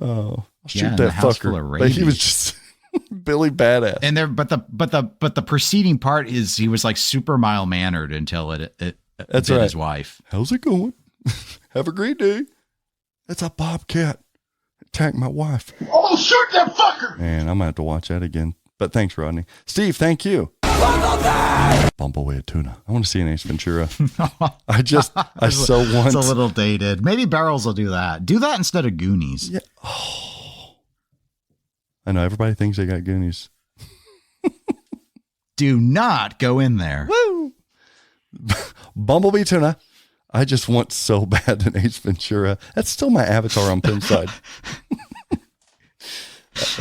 Oh, I'll shoot that fucker. But he was just Billy Badass. And there, but the preceding part is he was like super mild mannered until it That's bit right. his wife. How's it going? Have a great day. That's a bobcat. Attacked my wife. Oh, shoot that fucker! Man, I'm gonna have to watch that again. But thanks, Rodney. Steve, thank you. Bumblebee of tuna. I want to see an Ace Ventura. I so want. It's a little dated. Maybe Barrels will do that. Do that instead of Goonies. Yeah. Oh. I know everybody thinks they got Goonies. Do not go in there. Woo! Bumblebee tuna. I just want so bad an Ace Ventura. That's still my avatar on Pinside.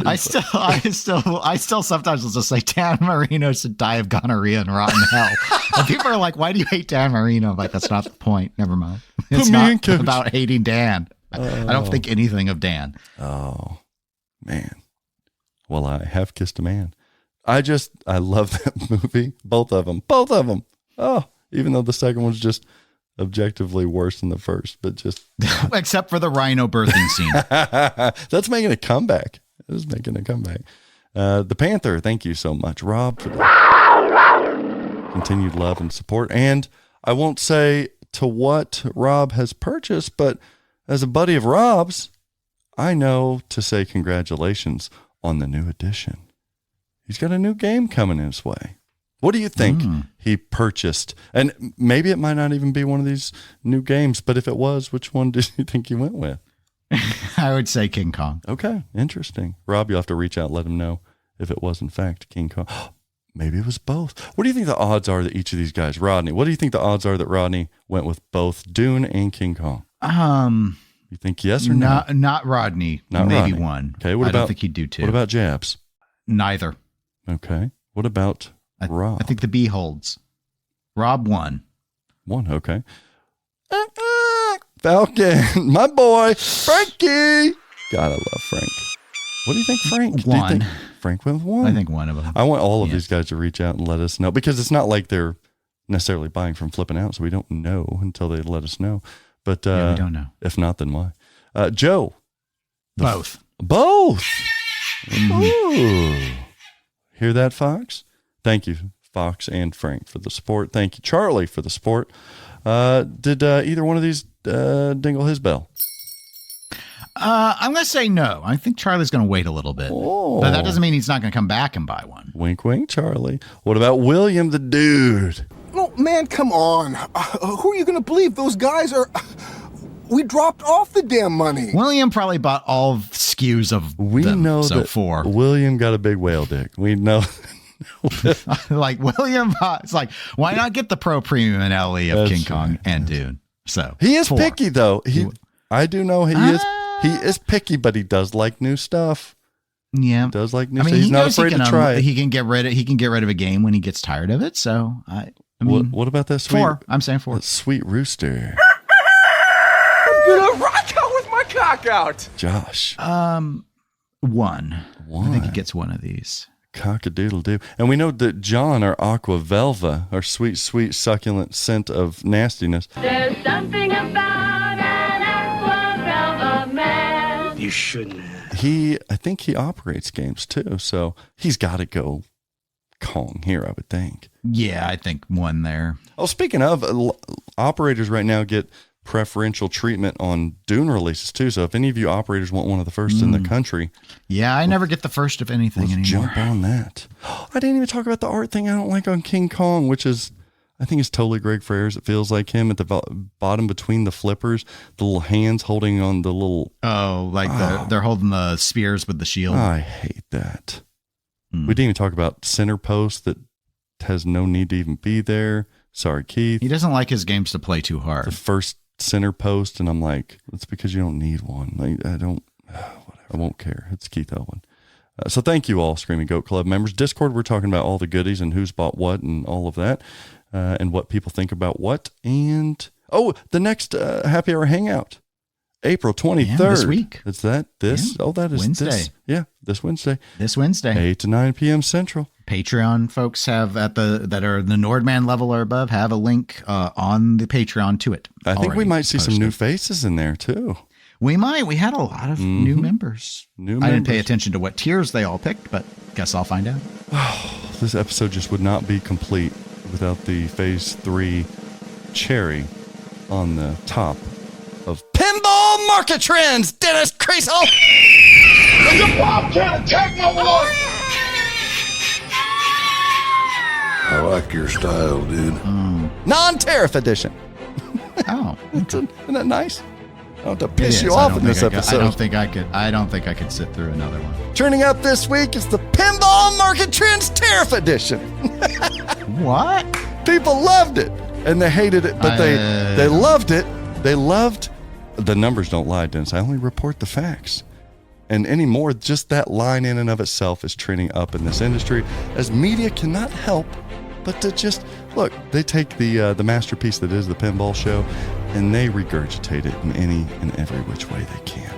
I still sometimes will just say Dan Marino should die of gonorrhea in rotten hell. And people are like, why do you hate Dan Marino? I'm like, that's not the point. Never mind. It's not about hating Dan. I don't think anything of Dan. Oh, man. Well, I have kissed a man. I love that movie. Both of them. Oh, even though the second one's just objectively worse than the first, but just. Except for the rhino birthing scene. That's making a comeback. It is making a comeback. The Panther, thank you so much, Rob, for the continued love and support. And I won't say to what Rob has purchased, but as a buddy of Rob's, I know to say congratulations on the new edition. He's got a new game coming his way. What do you think he purchased? And maybe it might not even be one of these new games, but if it was, which one did you think you went with? I would say King Kong. Okay, interesting. Rob, you'll have to reach out and let him know if it was, in fact, King Kong. Maybe it was both. What do you think the odds are that each of these guys, Rodney, what do you think the odds are that Rodney went with both Dune and King Kong? You think yes or no? Not Rodney. Not maybe Rodney. One. Okay, I don't think he'd do two. What about Jabs? Neither. Okay. What about Rob? I think the B holds. Rob won. One, okay. Falcon, my boy, Frankie. God, I love Frank. What do you think, Frank? One. Do you think Frank went with one? I think one of them. I want all of these guys to reach out and let us know, because it's not like they're necessarily buying from Flip N Out, so we don't know until they let us know. But we don't know. If not, then why? Joe. Both. Ooh. Hear that, Fox? Thank you, Fox and Frank, for the support. Thank you, Charlie, for the support. Did either one of these dingle his bell? I'm going to say no. I think Charlie's going to wait a little bit. Oh. But that doesn't mean he's not going to come back and buy one. Wink, wink, Charlie. What about William the Dude? No, man, come on. Who are you going to believe? Those guys are... We dropped off the damn money. William probably bought all SKUs of them. Know so that four. William got a big whale dick. We know. Like William, it's like, why not get the Pro Premium and LE of King Kong and Dune? So he is four. picky, though. I do know he is picky, but he does like new stuff. Yeah, he does like new stuff. He's not afraid to try it. He can get rid of a game when he gets tired of it. So I mean, what about that sweet? Four. I'm saying four. That sweet rooster. I'm gonna rock out with my cock out. Josh. One. I think he gets one of these. Cock-a-doodle-doo. And we know that John, our aqua velva, our sweet, sweet, succulent scent of nastiness. There's something about an aqua velva man. You shouldn't have. I think he operates games too, so he's got to go Kong here, I would think. Yeah, I think one there. Oh, speaking of, operators right now get preferential treatment on Dune releases too. So if any of you operators want one of the first in the country, I never get the first of anything anymore. Jump on that. I didn't even talk about the art thing I don't like on King Kong, which is, I think it's totally Greg Freres. It feels like him at the bottom between the flippers, the little hands holding on the little. Oh, like they're holding the spears with the shield. I hate that. We didn't even talk about center post that has no need to even be there. Sorry, Keith. He doesn't like his games to play too hard. The first center post, and I'm like, it's because you don't need one. Like, whatever. I won't care. It's Keith Elwin. So thank you all, Screaming Goat Club members. Discord, we're talking about all the goodies and who's bought what and all of that, and what people think about what. And the next happy hour hangout, April 23rd. This week. Is that this? Yeah. That is Wednesday. This Wednesday. This Wednesday. 8 to 9 p.m. Central. Patreon folks have that are the Nordman level or above have a link on the Patreon to it. I think we might see some new faces in there too. We might. We had a lot of new members. I didn't pay attention to what tiers they all picked, but guess I'll find out. This episode just would not be complete without the Phase 3 cherry on the top of Pinball Market Trends, Dennis Kriesel. The Bobcat attack my wife! I like your style, dude. Non-tariff edition. Oh, Isn't that nice? I don't have to piss you off in this episode. I don't think I could sit through another one. Turning up this week is the Pinball Market Trends Tariff Edition. What? People loved it, and they hated it, but they loved it. They loved. The numbers don't lie, Dennis. I only report the facts. And anymore, just that line in and of itself is trending up in this industry, as media cannot help but to just look. They take the masterpiece that is the pinball show, and they regurgitate it in any and every which way they can.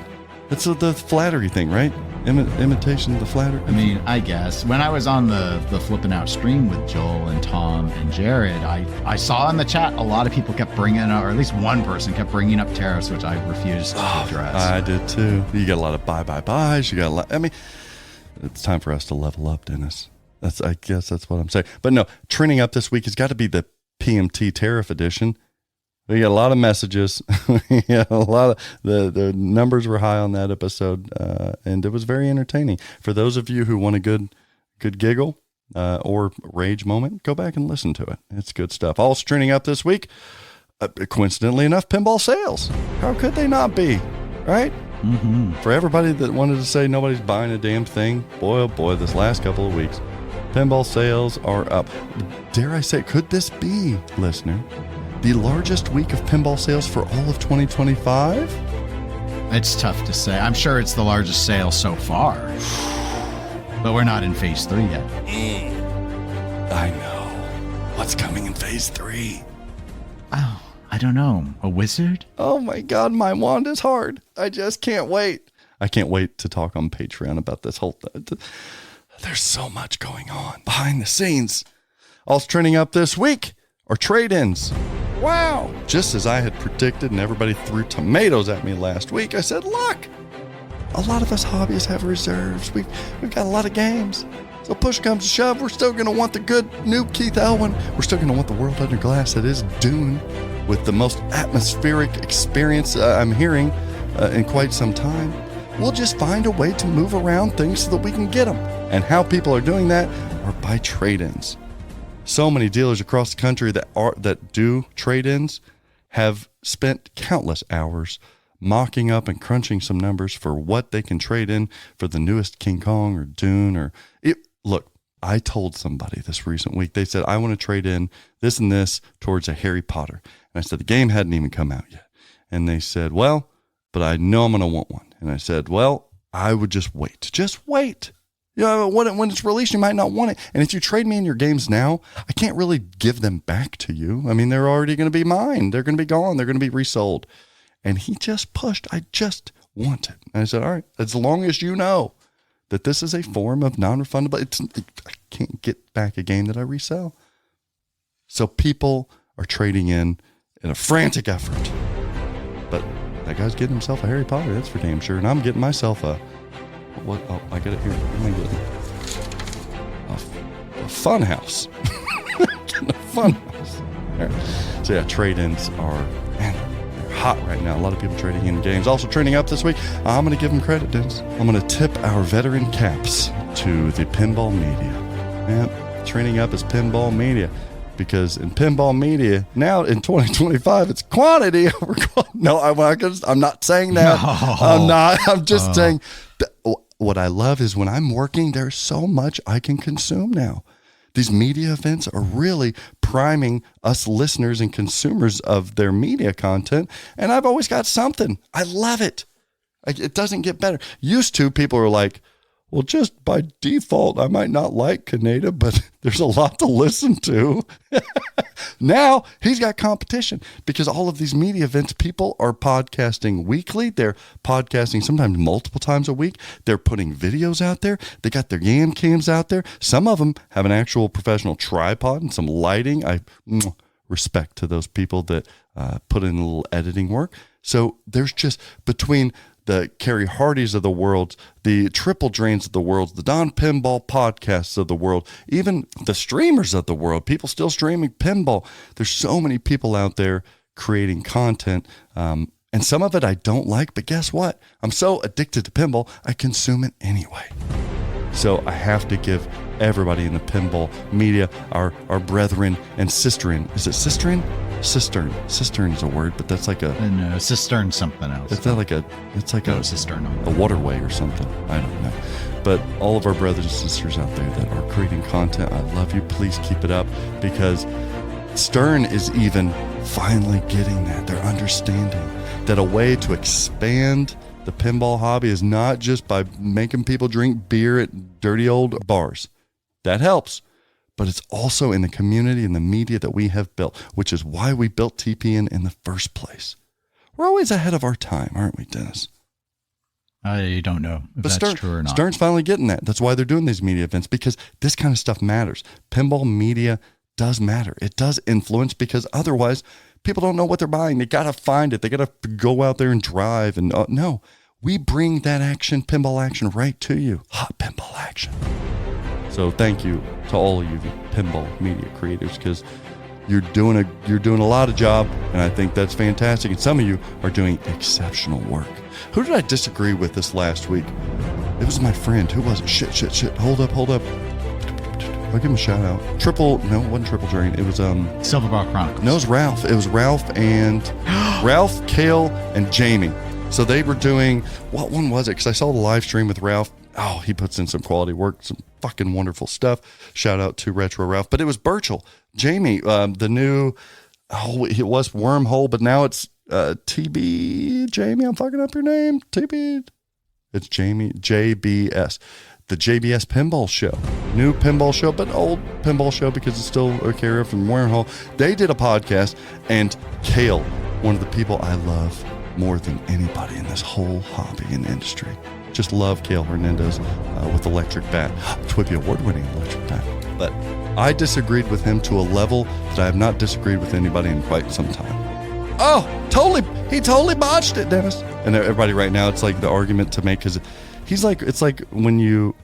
That's the flattery thing, right? Imitation of the flattery. I mean, I guess when I was on the Flip N Out stream with Joel and Tom and Jared, I saw in the chat a lot of people kept bringing up, or at least one person kept bringing up tariffs, which I refused to address. I did too. You got a lot of buys. You got a lot. I mean, it's time for us to level up, Dennis. I guess that's what I'm saying. But no, trending up this week has got to be the PMT tariff edition. We got a lot of messages. A lot of the numbers were high on that episode, and it was very entertaining. For those of you who want a good giggle or rage moment, go back and listen to it. It's good stuff. All trending up this week. Coincidentally enough, pinball sales. How could they not be? Right? Mm-hmm. For everybody that wanted to say nobody's buying a damn thing, boy, oh boy, this last couple of weeks, pinball sales are up. Dare I say, could this be, listener, the largest week of pinball sales for all of 2025? It's tough to say. I'm sure it's the largest sale so far. But we're not in phase 3 yet. I know. What's coming in phase 3? Oh, I don't know. A wizard? Oh my God, my wand is hard. I just can't wait. I can't wait to talk on Patreon about this whole thing. There's so much going on behind the scenes. All's trending up this week are trade-ins. Wow. Just as I had predicted and everybody threw tomatoes at me last week, I said, look, a lot of us hobbyists have reserves. We've got a lot of games. So push comes to shove, we're still going to want the good new Keith Elwin. We're still going to want the world under glass that is Dune with the most atmospheric experience I'm hearing in quite some time. We'll just find a way to move around things so that we can get them. And how people are doing that are by trade-ins. So many dealers across the country that do trade-ins have spent countless hours mocking up and crunching some numbers for what they can trade in for the newest King Kong or Dune Look, I told somebody this recent week, they said, I want to trade in this and this towards a Harry Potter. And I said, the game hadn't even come out yet. And they said, well, but I know I'm going to want one. And I said, well, I would just wait. Just wait. You know, when it's released, you might not want it. And if you trade me in your games now, I can't really give them back to you. I mean, they're already going to be mine. They're going to be gone. They're going to be resold. And he just pushed, I just want it. And I said, all right, as long as you know that this is a form of non-refundable, I can't get back a game that I resell. So people are trading in a frantic effort. But that guy's getting himself a Harry Potter, that's for damn sure. And I'm getting myself a I got it here. A fun house. Getting a fun house. Right. So yeah, trade-ins are, man, they're hot right now. A lot of people trading in games. Also trending up this week, I'm going to give them credit, Dennis. I'm going to tip our veteran caps to the pinball media. Yeah, trending up is pinball media. Because in pinball media, now in 2025, it's quantity over quality. No, I'm not saying that. No. I'm not. I'm just saying what I love is when I'm working, there's so much I can consume now. These media events are really priming us listeners and consumers of their media content. And I've always got something. I love it. It doesn't get better. Used to, people are like, well, just by default, I might not like Canada, but there's a lot to listen to. Now he's got competition because all of these media events, people are podcasting weekly. They're podcasting sometimes multiple times a week. They're putting videos out there. They got their yam cams out there. Some of them have an actual professional tripod and some lighting. I respect to those people that put in a little editing work. So there's just between the Carrie Hardys of the world, the Triple Drains of the world, the Don Pinball podcasts of the world, even the streamers of the world, people still streaming pinball. There's so many people out there creating content. And some of it I don't like, but guess what? I'm so addicted to pinball, I consume it anyway. So I have to give everybody in the pinball media, our brethren and sisterin. Is it sisterin? Cistern. Cistern is a word, but that's like a... No, cistern something else. It's not like a... It's like no, cistern. A waterway or something. I don't know. But all of our brothers and sisters out there that are creating content, I love you. Please keep it up because Stern is even finally getting that. They're understanding that a way to expand the pinball hobby is not just by making people drink beer at dirty old bars. That helps. But it's also in the community and the media that we have built, which is why we built TPN in the first place. We're always ahead of our time, aren't we, Dennis? I don't know if that's true or not. Stern's finally getting that. That's why they're doing these media events, because this kind of stuff matters. Pinball media does matter. It does influence because otherwise people don't know what they're buying. They got to find it. They got to go out there and drive. And no, we bring that action, pinball action, right to you. Hot pinball action. So thank you to all of you pinball media creators because you're doing a lot of job, and I think that's fantastic. And some of you are doing exceptional work. Who did I disagree with this last week? It was my friend. Who was it? Shit. Hold up. I'll give him a shout out. It wasn't Triple Drain. It was Silverball Chronicles. No, it was Ralph. It was Ralph and Ralph, Kale, and Jamie. So they were doing, what one was it? Because I saw the live stream with Ralph. Oh, he puts in some quality work, some fucking wonderful stuff. Shout out to Retro Ralph. But it was Birchall. Jamie, the new, it was Wormhole, but now it's TB. Jamie, I'm fucking up your name. TB. It's Jamie, JBS. The JBS Pinball Show. New pinball show, but old pinball show because it's still a carrier from Wormhole. They did a podcast, and Kale, one of the people I love more than anybody in this whole hobby and industry. Just love Kale Hernandez with Electric Bat. Twippy award-winning Electric Bat. But I disagreed with him to a level that I have not disagreed with anybody in quite some time. Oh, he totally botched it, Dennis. And everybody right now, it's like the argument to make, because he's like, it's like when you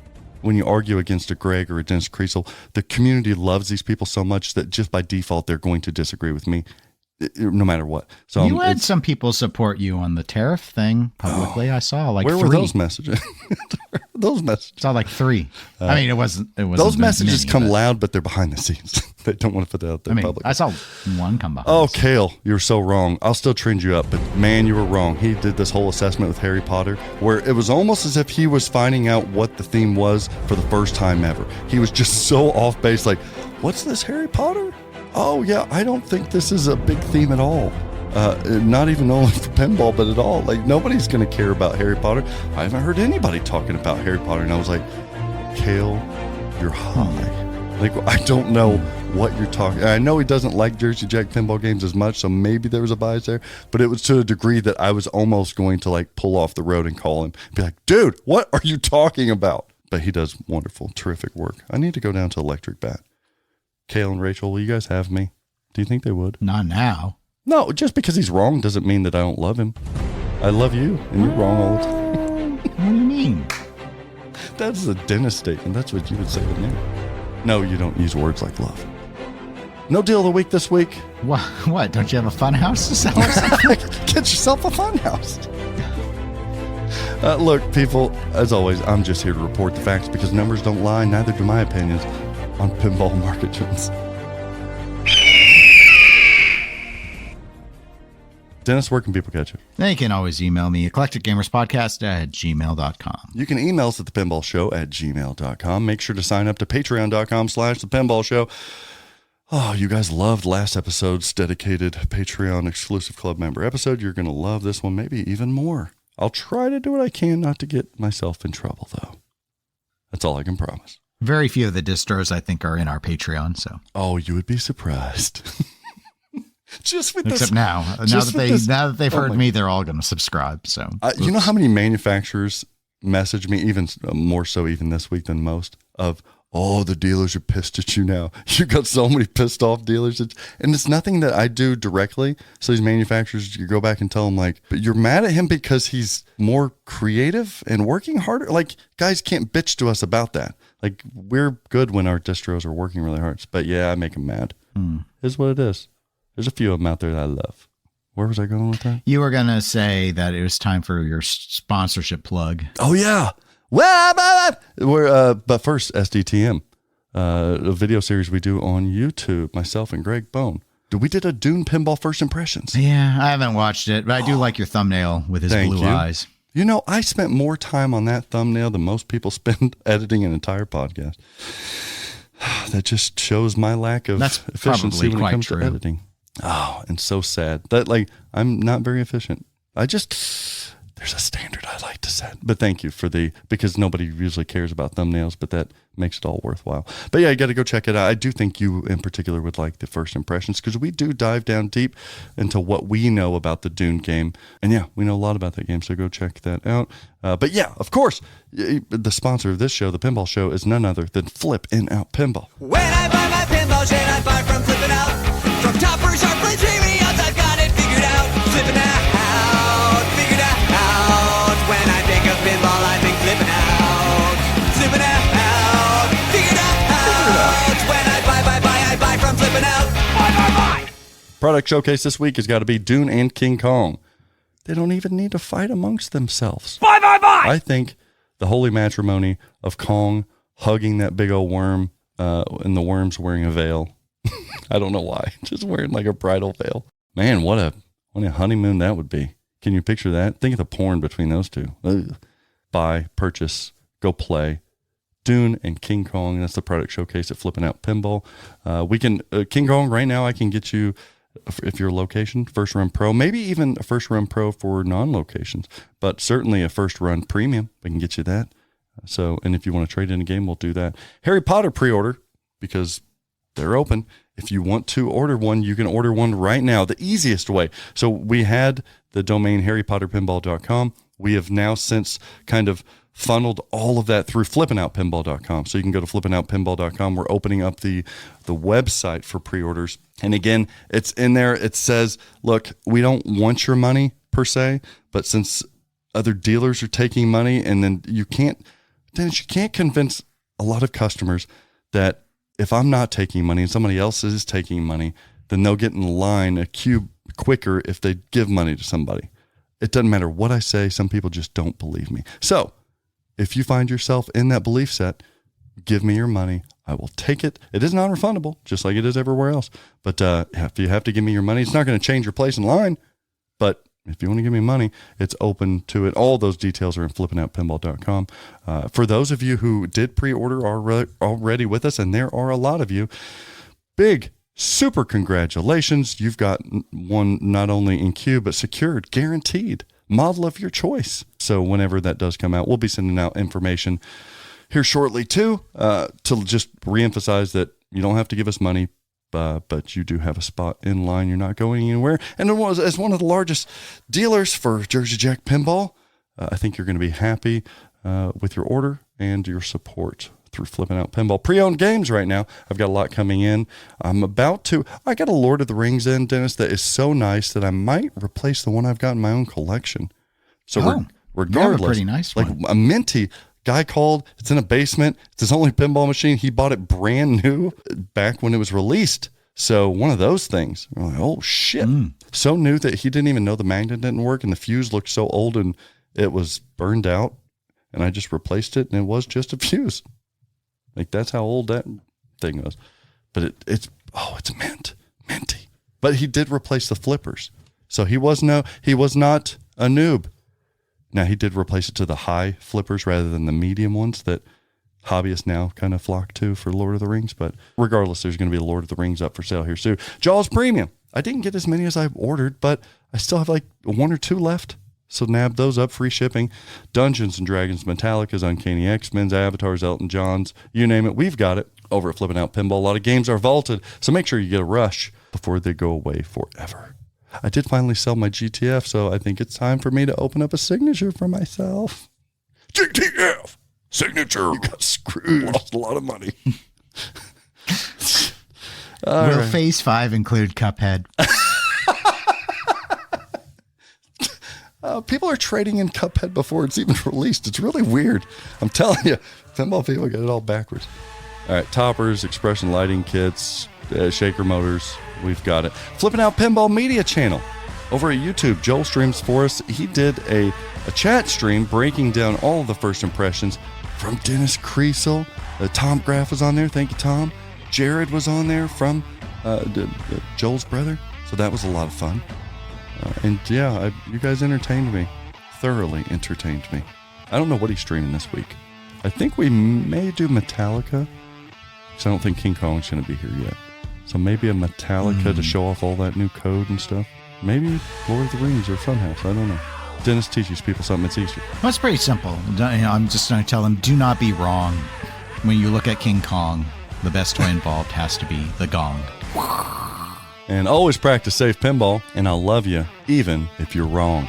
argue against a Greg or a Dennis Kriesel, the community loves these people so much that just by default, they're going to disagree with me. No matter what. So you had some people support you on the tariff thing publicly. I saw like where 3. were those messages? Saw like 3. I mean, it wasn't those messages come loud, but they're behind the scenes. They don't want to put it out there publicly. I saw one come behind. Oh, Kale, you're so wrong. I'll still trend you up, but man, you were wrong. He did this whole assessment with Harry Potter where it was almost as if he was finding out what the theme was for the first time ever. He was just so off base, like, what's this Harry Potter? Oh, yeah, I don't think this is a big theme at all. Not even only for pinball, but at all. Like, nobody's going to care about Harry Potter. I haven't heard anybody talking about Harry Potter. And I was like, Kale, you're high. Like, I don't know what you're talking. I know he doesn't like Jersey Jack pinball games as much, so maybe there was a bias there. But it was to a degree that I was almost going to, like, pull off the road and call him. Be like, dude, what are you talking about? But he does wonderful, terrific work. I need to go down to Electric Bat. Kale and Rachel, will you guys have me? Do you think they would? Not now. No, just because he's wrong doesn't mean that I don't love him. I love you, and you're wrong all the time. What do you mean? That's a Dennis statement. That's what you would say to me. No, you don't use words like love. No deal of the week this week. What? Don't you have a fun house to sell or something? Get yourself a fun house. Look, people, as always, I'm just here to report the facts because numbers don't lie, neither do my opinions on pinball market trends. Dennis, where can people catch you? They can always email me, eclecticgamerspodcast@gmail.com. You can email us at thepinballshow@gmail.com. Make sure to sign up to patreon.com/thepinballshow. Oh, you guys loved last episode's dedicated Patreon exclusive club member episode. You're going to love this one, maybe even more. I'll try to do what I can not to get myself in trouble, though. That's all I can promise. Very few of the distros, I think, are in our Patreon. So. Oh, you would be surprised. Just with Except this, now that they've heard me, they're all going to subscribe. So you know how many manufacturers message me, even more so even this week than most, of, oh, the dealers are pissed at you now. You got so many pissed off dealers. And it's nothing that I do directly. So these manufacturers, you go back and tell them, like, but you're mad at him because he's more creative and working harder. Like, guys can't bitch to us about that. Like, we're good when our distros are working really hard. But yeah, I make them mad. Is what it is. There's a few of them out there that I love. Where was I going with that? You were going to say that it was time for your sponsorship plug. Oh, yeah. Well, but first, SDTM, a video series we do on YouTube, myself and Greg Bone. We did a Dune Pinball First Impressions. Yeah, I haven't watched it, but I do like your thumbnail with his blue eyes. You know, I spent more time on that thumbnail than most people spend editing an entire podcast. That just shows my lack of efficiency when it comes to editing. Oh, and so sad that, like, I'm not very efficient. There's a standard I like to set. But thank you because nobody usually cares about thumbnails, but that makes it all worthwhile. But yeah, you got to go check it out. I do think you in particular would like the First Impressions because we do dive down deep into what we know about the Dune game. And yeah, we know a lot about that game, so go check that out. But yeah, of course, the sponsor of this show, the Pinball Show, is none other than Flip N Out Pinball. When I buy my pinball chain, I buy from Flip N Out. From toppers, sharp blades, radios, I've got it figured out. Flip N Out, figured out. When I think of pinball, I think Flip N Out. Flip N Out, figured out. When I buy from Flip N Out. Buy. Product showcase this week has got to be Dune and King Kong. They don't even need to fight amongst themselves. Buy. I think the holy matrimony of Kong hugging that big old worm, and the worm's wearing a veil. I don't know why. Just wearing like a bridal veil. Man, what a honeymoon that would be. Can you picture that? Think of the porn between those two. Ugh. Buy, purchase, go play. Dune and King Kong. That's the product showcase at Flip N Out Pinball. King Kong right now, I can get you, if you're a location, first run pro, maybe even a first run pro for non-locations, but certainly a first run premium. We can get you that. And if you want to trade in a game, we'll do that. Harry Potter pre-order, because they're open. If you want to order one, you can order one right now. The easiest way. So we had the domain harrypotterpinball.com. We have now since kind of funneled all of that through flippinoutpinball.com. So you can go to flippinoutpinball.com. We're opening up the website for pre-orders. And again, it's in there. It says, look, we don't want your money per se, but since other dealers are taking money, and then you can't convince a lot of customers that if I'm not taking money and somebody else is taking money, then they'll get in line a cube quicker if they give money to somebody. It doesn't matter what I say. Some people just don't believe me. So if you find yourself in that belief set, give me your money. I will take it. It is non-refundable, just like it is everywhere else. But if you have to give me your money, it's not going to change your place in line. But if you want to give me money, it's open to it. All those details are in flippinoutpinball.com. For those of you who did pre-order already with us, and there are a lot of you, big, super congratulations. You've got one not only in queue, but secured, guaranteed, model of your choice. So whenever that does come out, we'll be sending out information here shortly too, to just reemphasize that you don't have to give us money. But you do have a spot in line. You're not going anywhere. And as one of the largest dealers for Jersey Jack Pinball, I think you're going to be happy with your order and your support through Flip N Out Pinball. Pre-owned games right now. I've got a lot coming in. I got a Lord of the Rings in, Dennis, that is so nice that I might replace the one I've got in my own collection. So regardless, you have a pretty nice one. Like a minty. Guy called, it's in a basement, it's his only pinball machine. He bought it brand new back when it was released. So one of those things, we're like, oh shit. So new that he didn't even know the magnet didn't work, and the fuse looked so old and it was burned out, and I just replaced it, and it was just a fuse. Like, that's how old that thing was. But it's minty. But he did replace the flippers. So he was not a noob. Now, he did replace it to the high flippers rather than the medium ones that hobbyists now kind of flock to for Lord of the Rings. But regardless, there's going to be a Lord of the Rings up for sale here soon. Jaws Premium. I didn't get as many as I've ordered, but I still have like 1 or 2 left. So nab those up, free shipping. Dungeons & Dragons, Metallica's, Uncanny X-Men's, Avatars, Elton John's, you name it, we've got it over at Flip N Out Pinball. A lot of games are vaulted, so make sure you get a rush before they go away forever. I did finally sell my GTF, so I think it's time for me to open up a signature for myself. GTF! Signature! You got screwed. Lost a lot of money. Will Phase 5 include Cuphead? People are trading in Cuphead before it's even released. It's really weird. I'm telling you, pinball people get it all backwards. All right, toppers, expression lighting kits, shaker motors, we've got it. Flip N Out Pinball Media Channel. Over at YouTube, Joel streams for us. He did a chat stream breaking down all of the first impressions from Dennis Kriesel. Tom Graff was on there. Thank you, Tom. Jared was on there from Joel's brother. So that was a lot of fun. And yeah, you guys entertained me. Thoroughly entertained me. I don't know what he's streaming this week. I think we may do Metallica. Because I don't think King Kong's going to be here yet. So maybe a Metallica to show off all that new code and stuff. Maybe Lord of the Rings or Funhouse. I don't know. Dennis teaches people something. It's Easter. Well, it's pretty simple. I'm just going to tell them, do not be wrong. When you look at King Kong, the best toy involved has to be the gong. And always practice safe pinball, and I'll love you even if you're wrong.